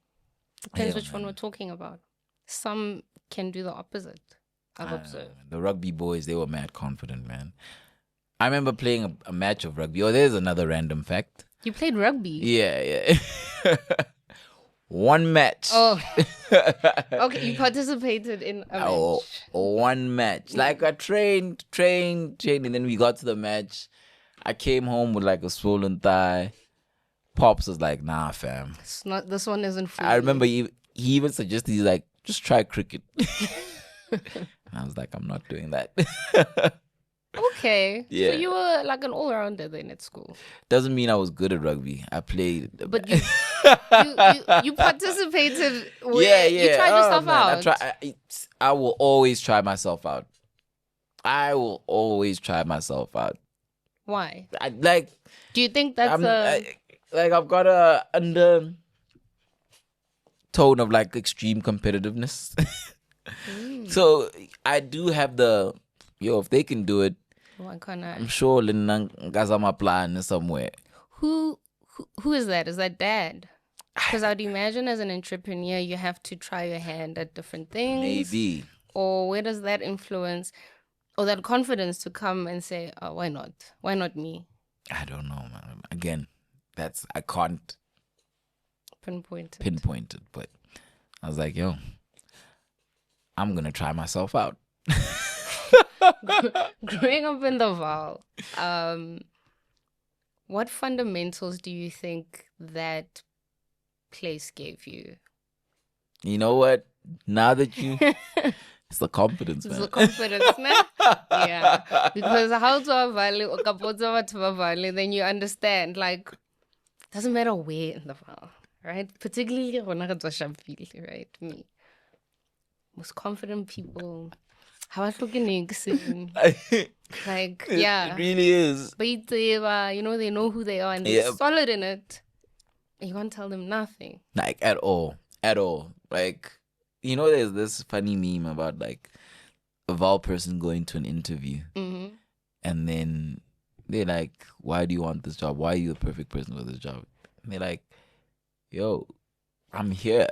A: Yeah,
B: which one
A: man.
B: we're talking about. Some can do the opposite, I've observed.
A: The rugby boys, they were mad confident, man. I remember playing a match of rugby. Oh, there's another random fact.
B: You played rugby?
A: Yeah. One match.
B: Oh, okay. You participated in a match.
A: One match. Like I trained, and then we got to the match. I came home with like a swollen thigh. Pops was like, "Nah, fam.
B: It's not. This one isn't for
A: I
B: you."
A: remember he even suggested, he's like, just try cricket. And I was like, I'm not doing that.
B: Okay.
A: Yeah.
B: So you were like an all-rounder then at school.
A: Doesn't mean I was good at rugby. I played.
B: But you participated.
A: Yeah.
B: You tried yourself
A: man,
B: out.
A: I will always try myself out.
B: Why?
A: Do
B: you think that's
A: I've got a undertone of like extreme competitiveness. So I do have if they can do it,
B: why can't I?
A: I'm sure Gazama plan somewhere.
B: Who is that? Is that dad? Because I'd imagine as an entrepreneur, you have to try your hand at different things.
A: Maybe.
B: Or where does that influence or that confidence to come and say, oh, why not? Why not me?
A: I don't know, man. Again, I can't
B: pinpoint
A: it. But I was like, yo, I'm going to try myself out.
B: Growing up in the Vaal, what fundamentals do you think that place gave you?
A: You know what? Now that you... It's the confidence, man.
B: It's the confidence, man. Yeah. Because how to Vaal, then you understand, like, doesn't matter where in the Vaal, right? Particularly when I right? Me. Most confident people. How I looking like, yeah.
A: It really is.
B: But you know, they know who they are and they're solid in it. And you can't tell them nothing.
A: Like, at all. Like, you know, there's this funny meme about like a Vaal person going to an interview.
B: Mm-hmm.
A: And then they're like, why do you want this job? Why are you the perfect person for this job? And they're like, yo, I'm here.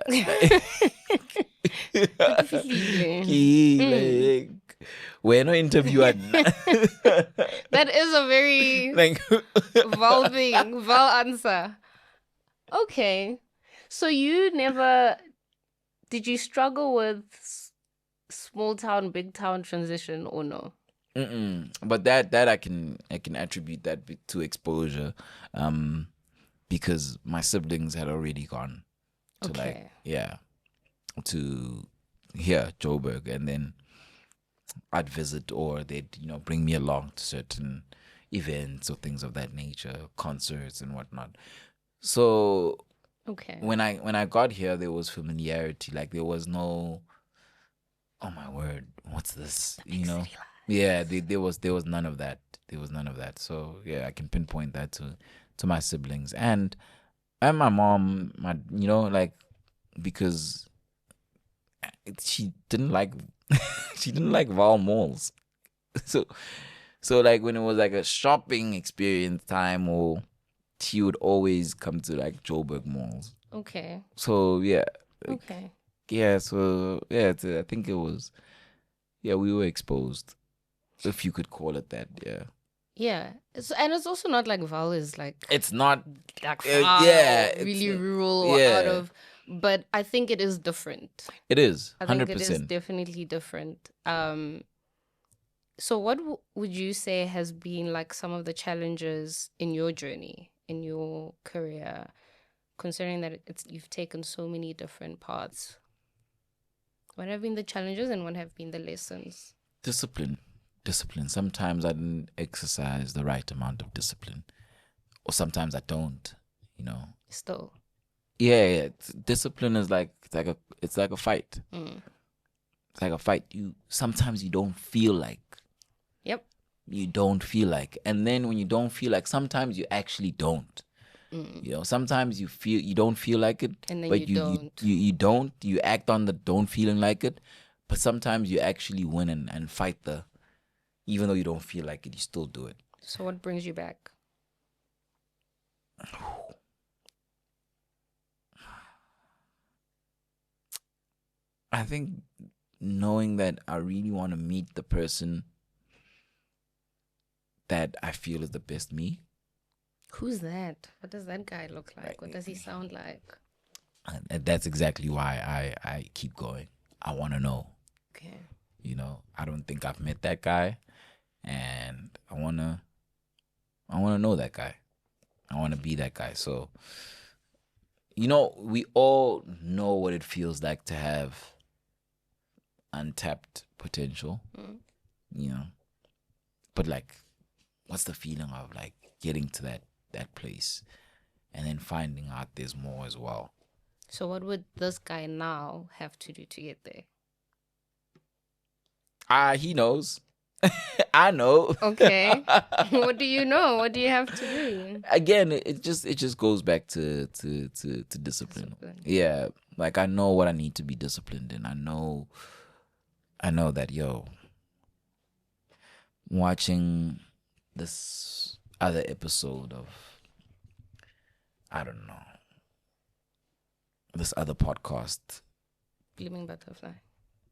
A: We're no interviewer.
B: That is a very Vaal thing, Vaal answer. Okay. So did you struggle with small town, big town transition or no?
A: But that I can attribute that to exposure, because my siblings had already gone to to here, Joburg, and then I'd visit or they'd bring me along to certain events or things of that nature, concerts and whatnot. So when I got here, there was familiarity. Like there was no, oh my word, what's this? Yeah, there was none of that. So yeah, I can pinpoint that to my siblings and my mom. Because she didn't like Vaal malls. So like when it was like a shopping experience time, or she would always come to like Joburg malls.
B: Okay.
A: So yeah.
B: Okay.
A: Yeah. So yeah, I think it was. Yeah, we were exposed, if you could call it that. Yeah.
B: Yeah. And it's also not like Vaal is like.
A: It's not
B: like really rural or out of. But I think it is different.
A: It is 100%.
B: I think it is definitely different. So what would you say has been like some of the challenges in your journey, in your career, considering that you've taken so many different paths? What have been the challenges and what have been the lessons? Discipline.
A: Sometimes I didn't exercise the right amount of discipline, or sometimes I don't.
B: Still.
A: Yeah. Discipline is it's like a fight. It's like a fight. Sometimes you don't feel like.
B: Yep.
A: You don't feel like, and then when you don't feel like, sometimes you actually don't. You know, sometimes you don't feel like it,
B: And then
A: but
B: you don't.
A: you don't. You act on the don't feeling like it, but sometimes you actually win and fight even though you don't feel like it, you still do it.
B: So what brings you back?
A: I think knowing that I really want to meet the person that I feel is the best me.
B: Who's that? What does that guy look like? What does he sound like?
A: And that's exactly why I keep going. I want to know.
B: Okay.
A: You know, I don't think I've met that guy, and I wanna know that guy. I want to be that guy. So, you know, we all know what it feels like to have untapped potential. You know, but like, what's the feeling of like getting to that place, and then finding out there's more as well?
B: So what would this guy now have to do to get there?
A: He knows. I know.
B: Okay. What do you know? What do you have to do?
A: Again, it just goes back to discipline. Yeah, like I know what I need to be disciplined in. I know that watching this other episode of, I don't know, this other podcast.
B: Blooming Butterfly.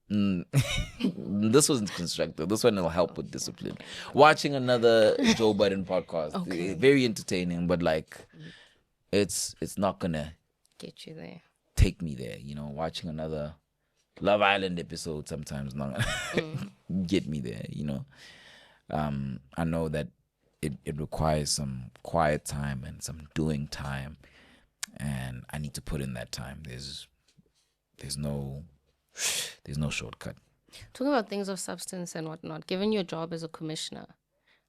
A: This wasn't constructive. This one will help with discipline. Watching another Joe Budden podcast, very entertaining, but like, it's not gonna
B: get you there,
A: take me there. You know, watching another Love Island episode sometimes not gonna get me there. You know, I know that it requires some quiet time and some doing time, and I need to put in that time. There's no shortcut.
B: Talking about things of substance and whatnot, given your job as a commissioner,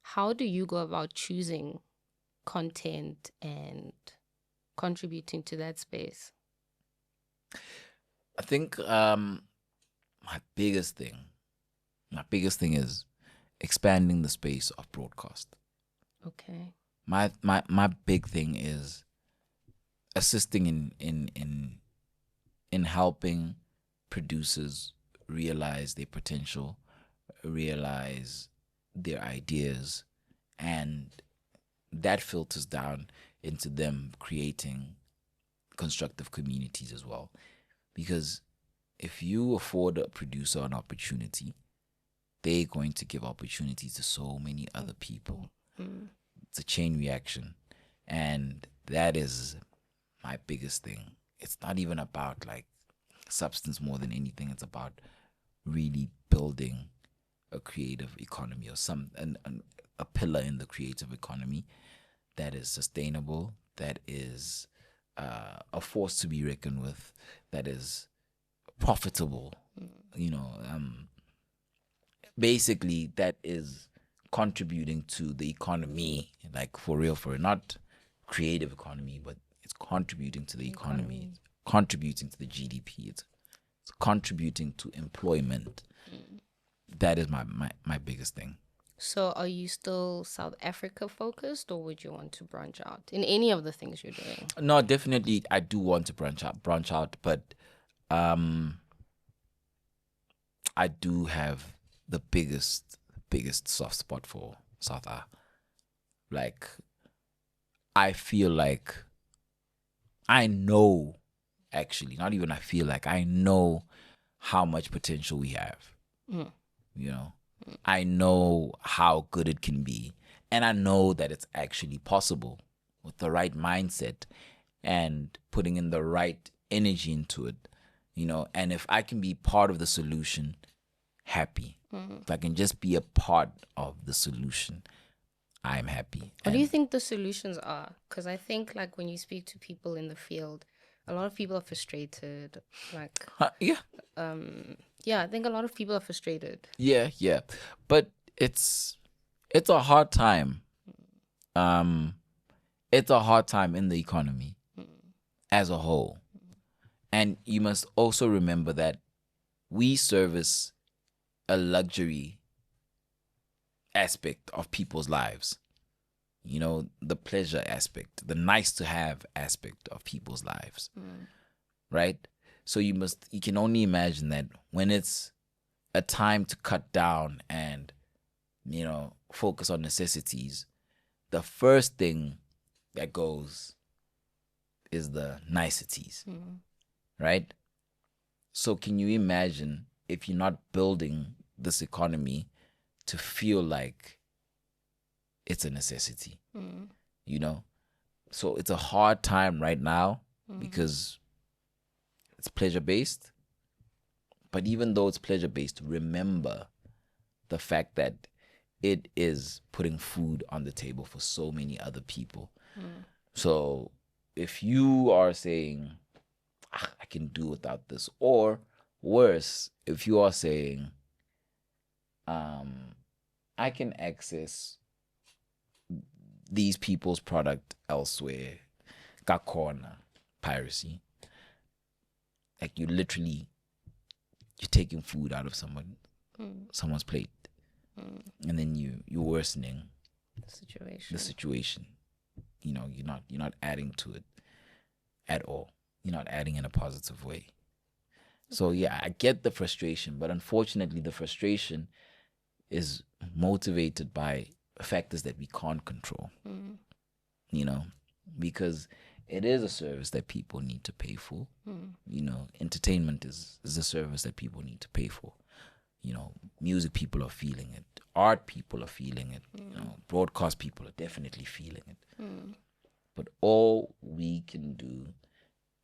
B: how do you go about choosing content and contributing to that space?
A: I think my biggest thing is expanding the space of broadcast.
B: Okay.
A: My big thing is assisting in helping producers realize their potential, realize their ideas, and that filters down into them creating constructive communities as well. Because if you afford a producer an opportunity, they're going to give opportunities to so many other people. It's a chain reaction, and that is my biggest thing. It's not even about like substance more than anything. It's about really building a creative economy or a pillar in the creative economy that is sustainable, that is a force to be reckoned with, that is profitable. You know, basically that is contributing to the economy, like for real, not creative economy, but it's contributing to the economy. Contributing to the GDP. It's contributing to employment. That is my biggest thing.
B: So are you still South Africa focused, or would you want to branch out in any of the things you're doing?
A: No, definitely I do want to branch out, but I do have the biggest soft spot for South Africa. Like, I feel like I know, actually, not even I feel like, I know how much potential we have. You know, I know how good it can be. And I know that it's actually possible with the right mindset and putting in the right energy into it, you know. And if I can be part of the solution, happy. If I can just be a part of the solution, I'm happy.
B: What do you think the solutions are? Because I think, like, when you speak to people in the field, a lot of people are frustrated. Like,
A: yeah.
B: Yeah, I think a lot of people are frustrated.
A: Yeah. But it's a hard time. It's a hard time in the economy as a whole. And you must also remember that we service a luxury aspect of people's lives. the pleasure aspect, the nice to have aspect of people's lives, right? So you can only imagine that when it's a time to cut down and, focus on necessities, the first thing that goes is the niceties, right? So can you imagine if you're not building this economy to feel like it's a necessity, So it's a hard time right now because it's pleasure-based. But even though it's pleasure-based, remember the fact that it is putting food on the table for so many other people. So if you are saying, I can do without this, or worse, if you are saying, I can access these people's product elsewhere, kakona, piracy, like you're taking food out of someone's plate, and then you're worsening the situation. You're not adding to it at all. You're not adding in a positive way. So yeah, I get the frustration, but unfortunately the frustration is motivated by factors that we can't control. Because it is a service that people need to pay for. Entertainment is a service that people need to pay for. Music people are feeling it. Art people are feeling it. Broadcast people are definitely feeling it. But all we can do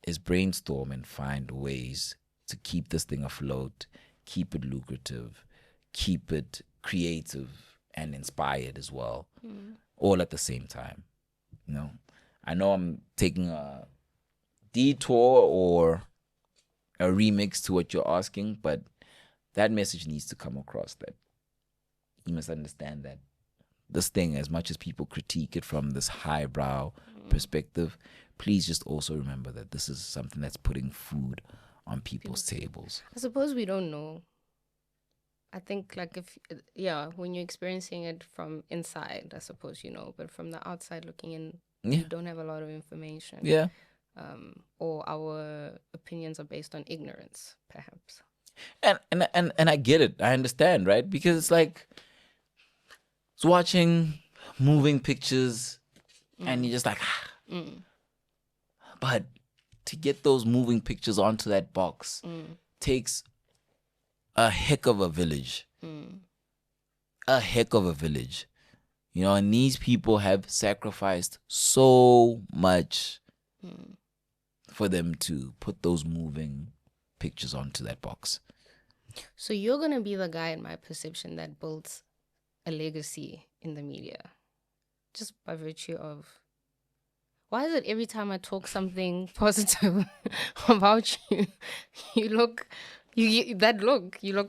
A: is brainstorm and find ways to keep this thing afloat, keep it lucrative, keep it creative and inspired as well, all at the same time. I know I'm taking a detour or a remix to what you're asking, but that message needs to come across, that you must understand that this thing, as much as people critique it from this highbrow perspective, please just also remember that this is something that's putting food on people's tables.
B: I suppose we don't know. I think when you're experiencing it from inside, I suppose but from the outside looking in, we don't have a lot of information.
A: Yeah.
B: Or our opinions are based on ignorance, perhaps.
A: And I get it. I understand, right? Because it's like it's watching moving pictures and you're just like, But to get those moving pictures onto that box takes a heck of a village. A heck of a village. And these people have sacrificed so much for them to put those moving pictures onto that box.
B: So you're going to be the guy, in my perception, that builds a legacy in the media. Just by virtue of... Why is it every time I talk something positive about you, you look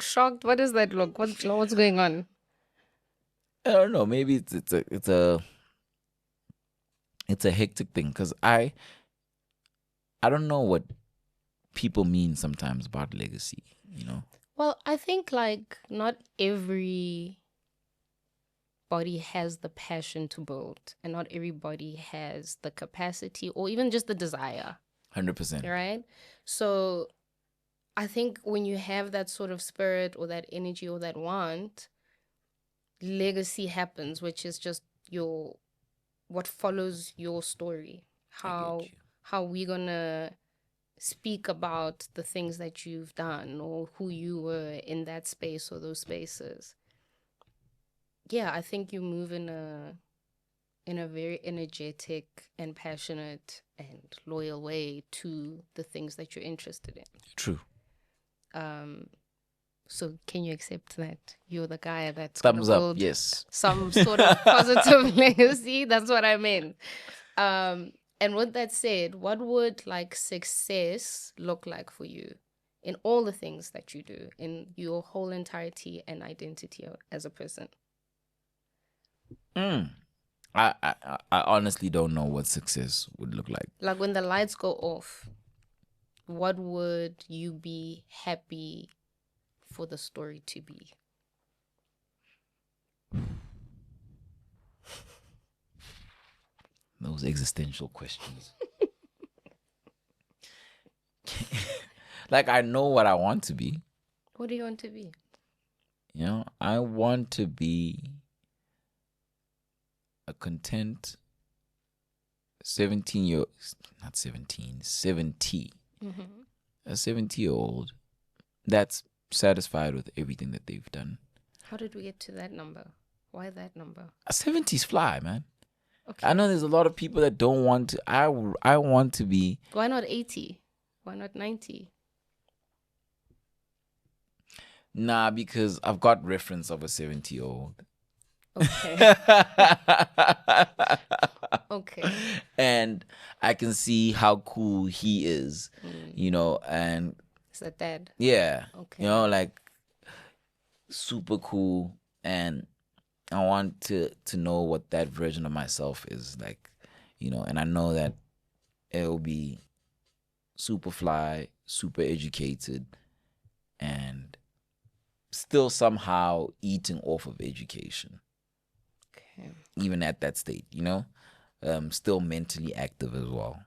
B: shocked? What is that look? What's going on?
A: I don't know. Maybe it's a hectic thing because I don't know what people mean sometimes about legacy.
B: Well, I think not everybody has the passion to build, and not everybody has the capacity or even just the desire.
A: 100%.
B: Right? So I think when you have that sort of spirit or that energy or that want, legacy happens, which is just what follows your story. How we're gonna speak about the things that you've done or who you were in that space or those spaces. Yeah, I think you move in a very energetic and passionate and loyal way to the things that you're interested in.
A: True.
B: So can you accept that you're the guy that's
A: thumbs
B: gonna
A: up?
B: build
A: Yes.
B: some sort of positive legacy? That's what I meant. And with that said, what would success look like for you in all the things that you do, in your whole entirety and identity as a person?
A: I honestly don't know what success would look like.
B: Like when the lights go off, what would you be happy for the story to be?
A: Those existential questions. Like, I know what I want to be.
B: What do you want to be?
A: You know, I want to be a content 70
B: Mm-hmm.
A: a 70-year-old that's satisfied with everything that they've done.
B: How did we get to that number? Why that number?
A: A 70's fly, man.
B: Okay.
A: I know there's a lot of people that don't want to. I want to be.
B: Why not 80? Why not 90?
A: Nah, because I've got reference of a 70-year-old.
B: Okay. Okay.
A: And I can see how cool he is, you know, and
B: Is that dad?
A: yeah,
B: Okay.
A: you know, like super cool. And I want to know what that version of myself is like, you know, and I know that it'll be super fly, super educated, and still somehow eating off of education.
B: Okay.
A: Even at that state, you know, still mentally active as well,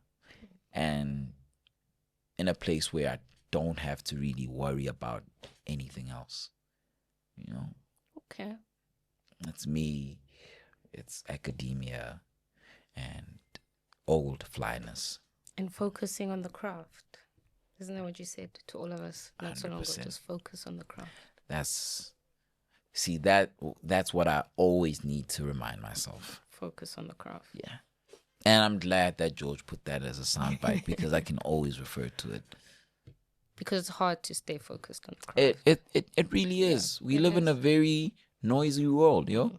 A: and in a place where I don't have to really worry about anything else, you know.
B: Okay.
A: It's me, it's academia, and old flyness.
B: And focusing on the craft. Isn't that what you said to all of us not so long ago?
A: 100%.
B: Just focus on the craft.
A: That's what I always need to remind myself.
B: Focus on the craft.
A: Yeah. And I'm glad that George put that as a soundbite because I can always refer to it.
B: Because it's hard to stay focused on the craft.
A: It really is.
B: Yeah,
A: We live in a very noisy world, yo.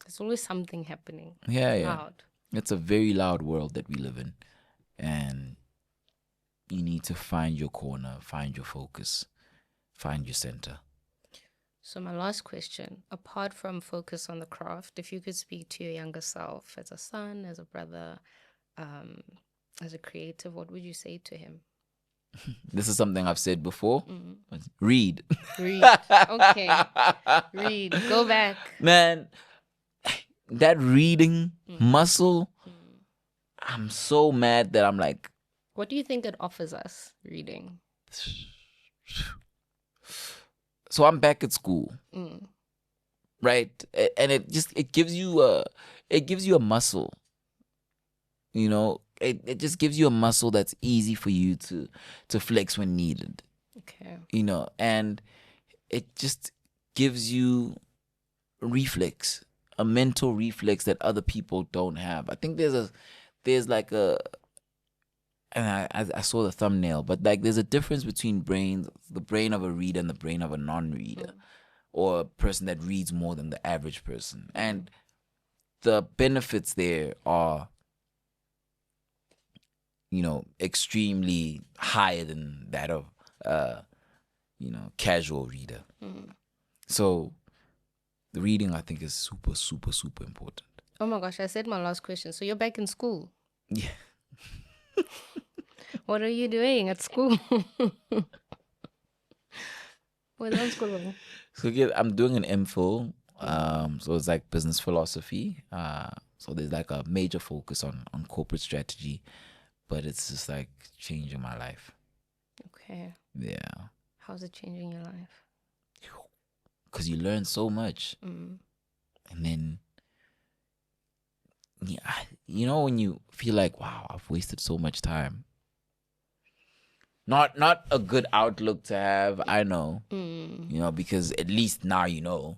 B: There's always something happening.
A: Yeah,
B: It's
A: yeah.
B: loud.
A: It's a very loud world that we live in. And you need to find your corner, find your focus, find your center.
B: So my last question, apart from focus on the craft, if you could speak to your younger self as a son, as a brother, as a creative, what would you say to him?
A: This is something I've said before. Read.
B: Read. Okay. Read. Go back.
A: Man, that reading muscle, I'm so mad that I'm like,
B: What do you think it offers us, reading?
A: so I'm back at school, right? And it gives you a muscle, you know. It just gives you a muscle that's easy for you to flex when needed,
B: Okay.
A: you know. And it just gives you a mental reflex that other people don't have. I think there's like a, and I saw the thumbnail, but like there's a difference between the brain of a reader and the brain of a non-reader, or a person that reads more than the average person. And the benefits there are, you know, extremely higher than that of, you know, casual reader. So the reading, I think, is super, super, super important.
B: Oh my gosh, I said my last question. So you're back in school.
A: Yeah.
B: What are you doing at school? What are you school?
A: So yeah, I'm doing an MPhil. So it's like business philosophy. So there's like a major focus on corporate strategy, but it's just like changing my life.
B: Okay.
A: Yeah.
B: How's it changing your life?
A: Because you learn so much.
B: Mm.
A: And then, yeah, you know, when you feel like, wow, I've wasted so much time. Not a good outlook to have, I know. You know, because at least now you know.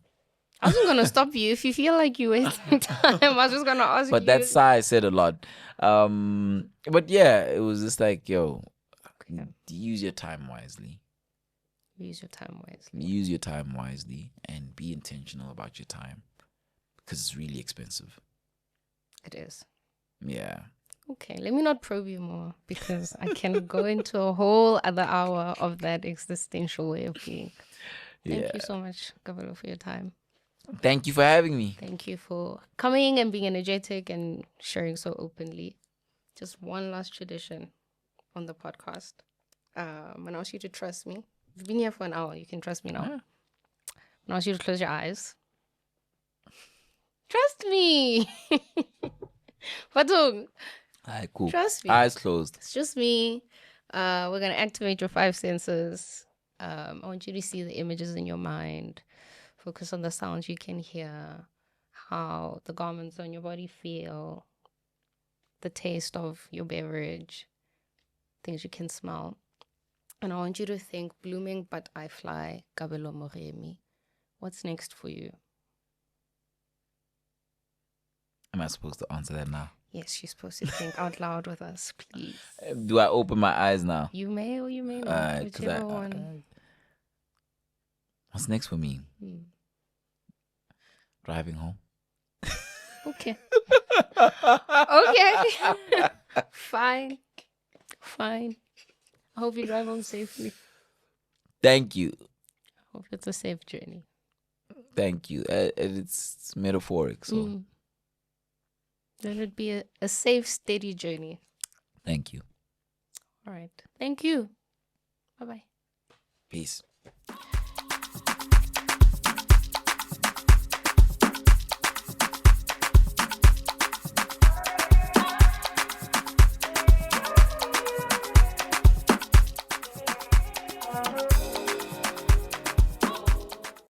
B: I wasn't going to stop you. If you feel like you're wasting time, I was just going to ask you.
A: But that sigh said a lot. But yeah, it was just like, yo,
B: Okay.
A: use your time wisely.
B: Use your time wisely.
A: Use your time wisely and be intentional about your time because it's really expensive.
B: It is.
A: Yeah.
B: Okay, let me not probe you more because I can go into a whole other hour of that existential way of being. Thank you so much, Kabelo, for your time.
A: Thank you for having me.
B: Thank you for coming and being energetic and sharing so openly. Just one last tradition on the podcast. I'm going to ask you to trust me. You've been here for an hour. You can trust me now. I'm going to ask you to close your eyes. Trust me. Fatung,
A: Alright, cool.
B: trust me.
A: Eyes closed.
B: It's just me. We're going to activate your 5 senses. I want you to see the images in your mind. Focus on the sounds you can hear, how the garments on your body feel, the taste of your beverage, things you can smell. And I want you to think, blooming but I fly, Kabelo Moremi. What's next for you?
A: Am I supposed to answer that now?
B: Yes, you're supposed to think out loud with us, please.
A: Do I open my eyes now?
B: You may or you may not.
A: Alright,
B: Whichever one.
A: What's next for me?
B: Hmm.
A: Driving home.
B: Okay. Okay. Fine. Fine. I hope you drive home safely.
A: Thank you.
B: I hope it's a safe journey.
A: Thank you. It's metaphoric, so
B: Let it be a safe, steady journey.
A: thank you.
B: All right. Thank you. Bye-bye.
A: Peace.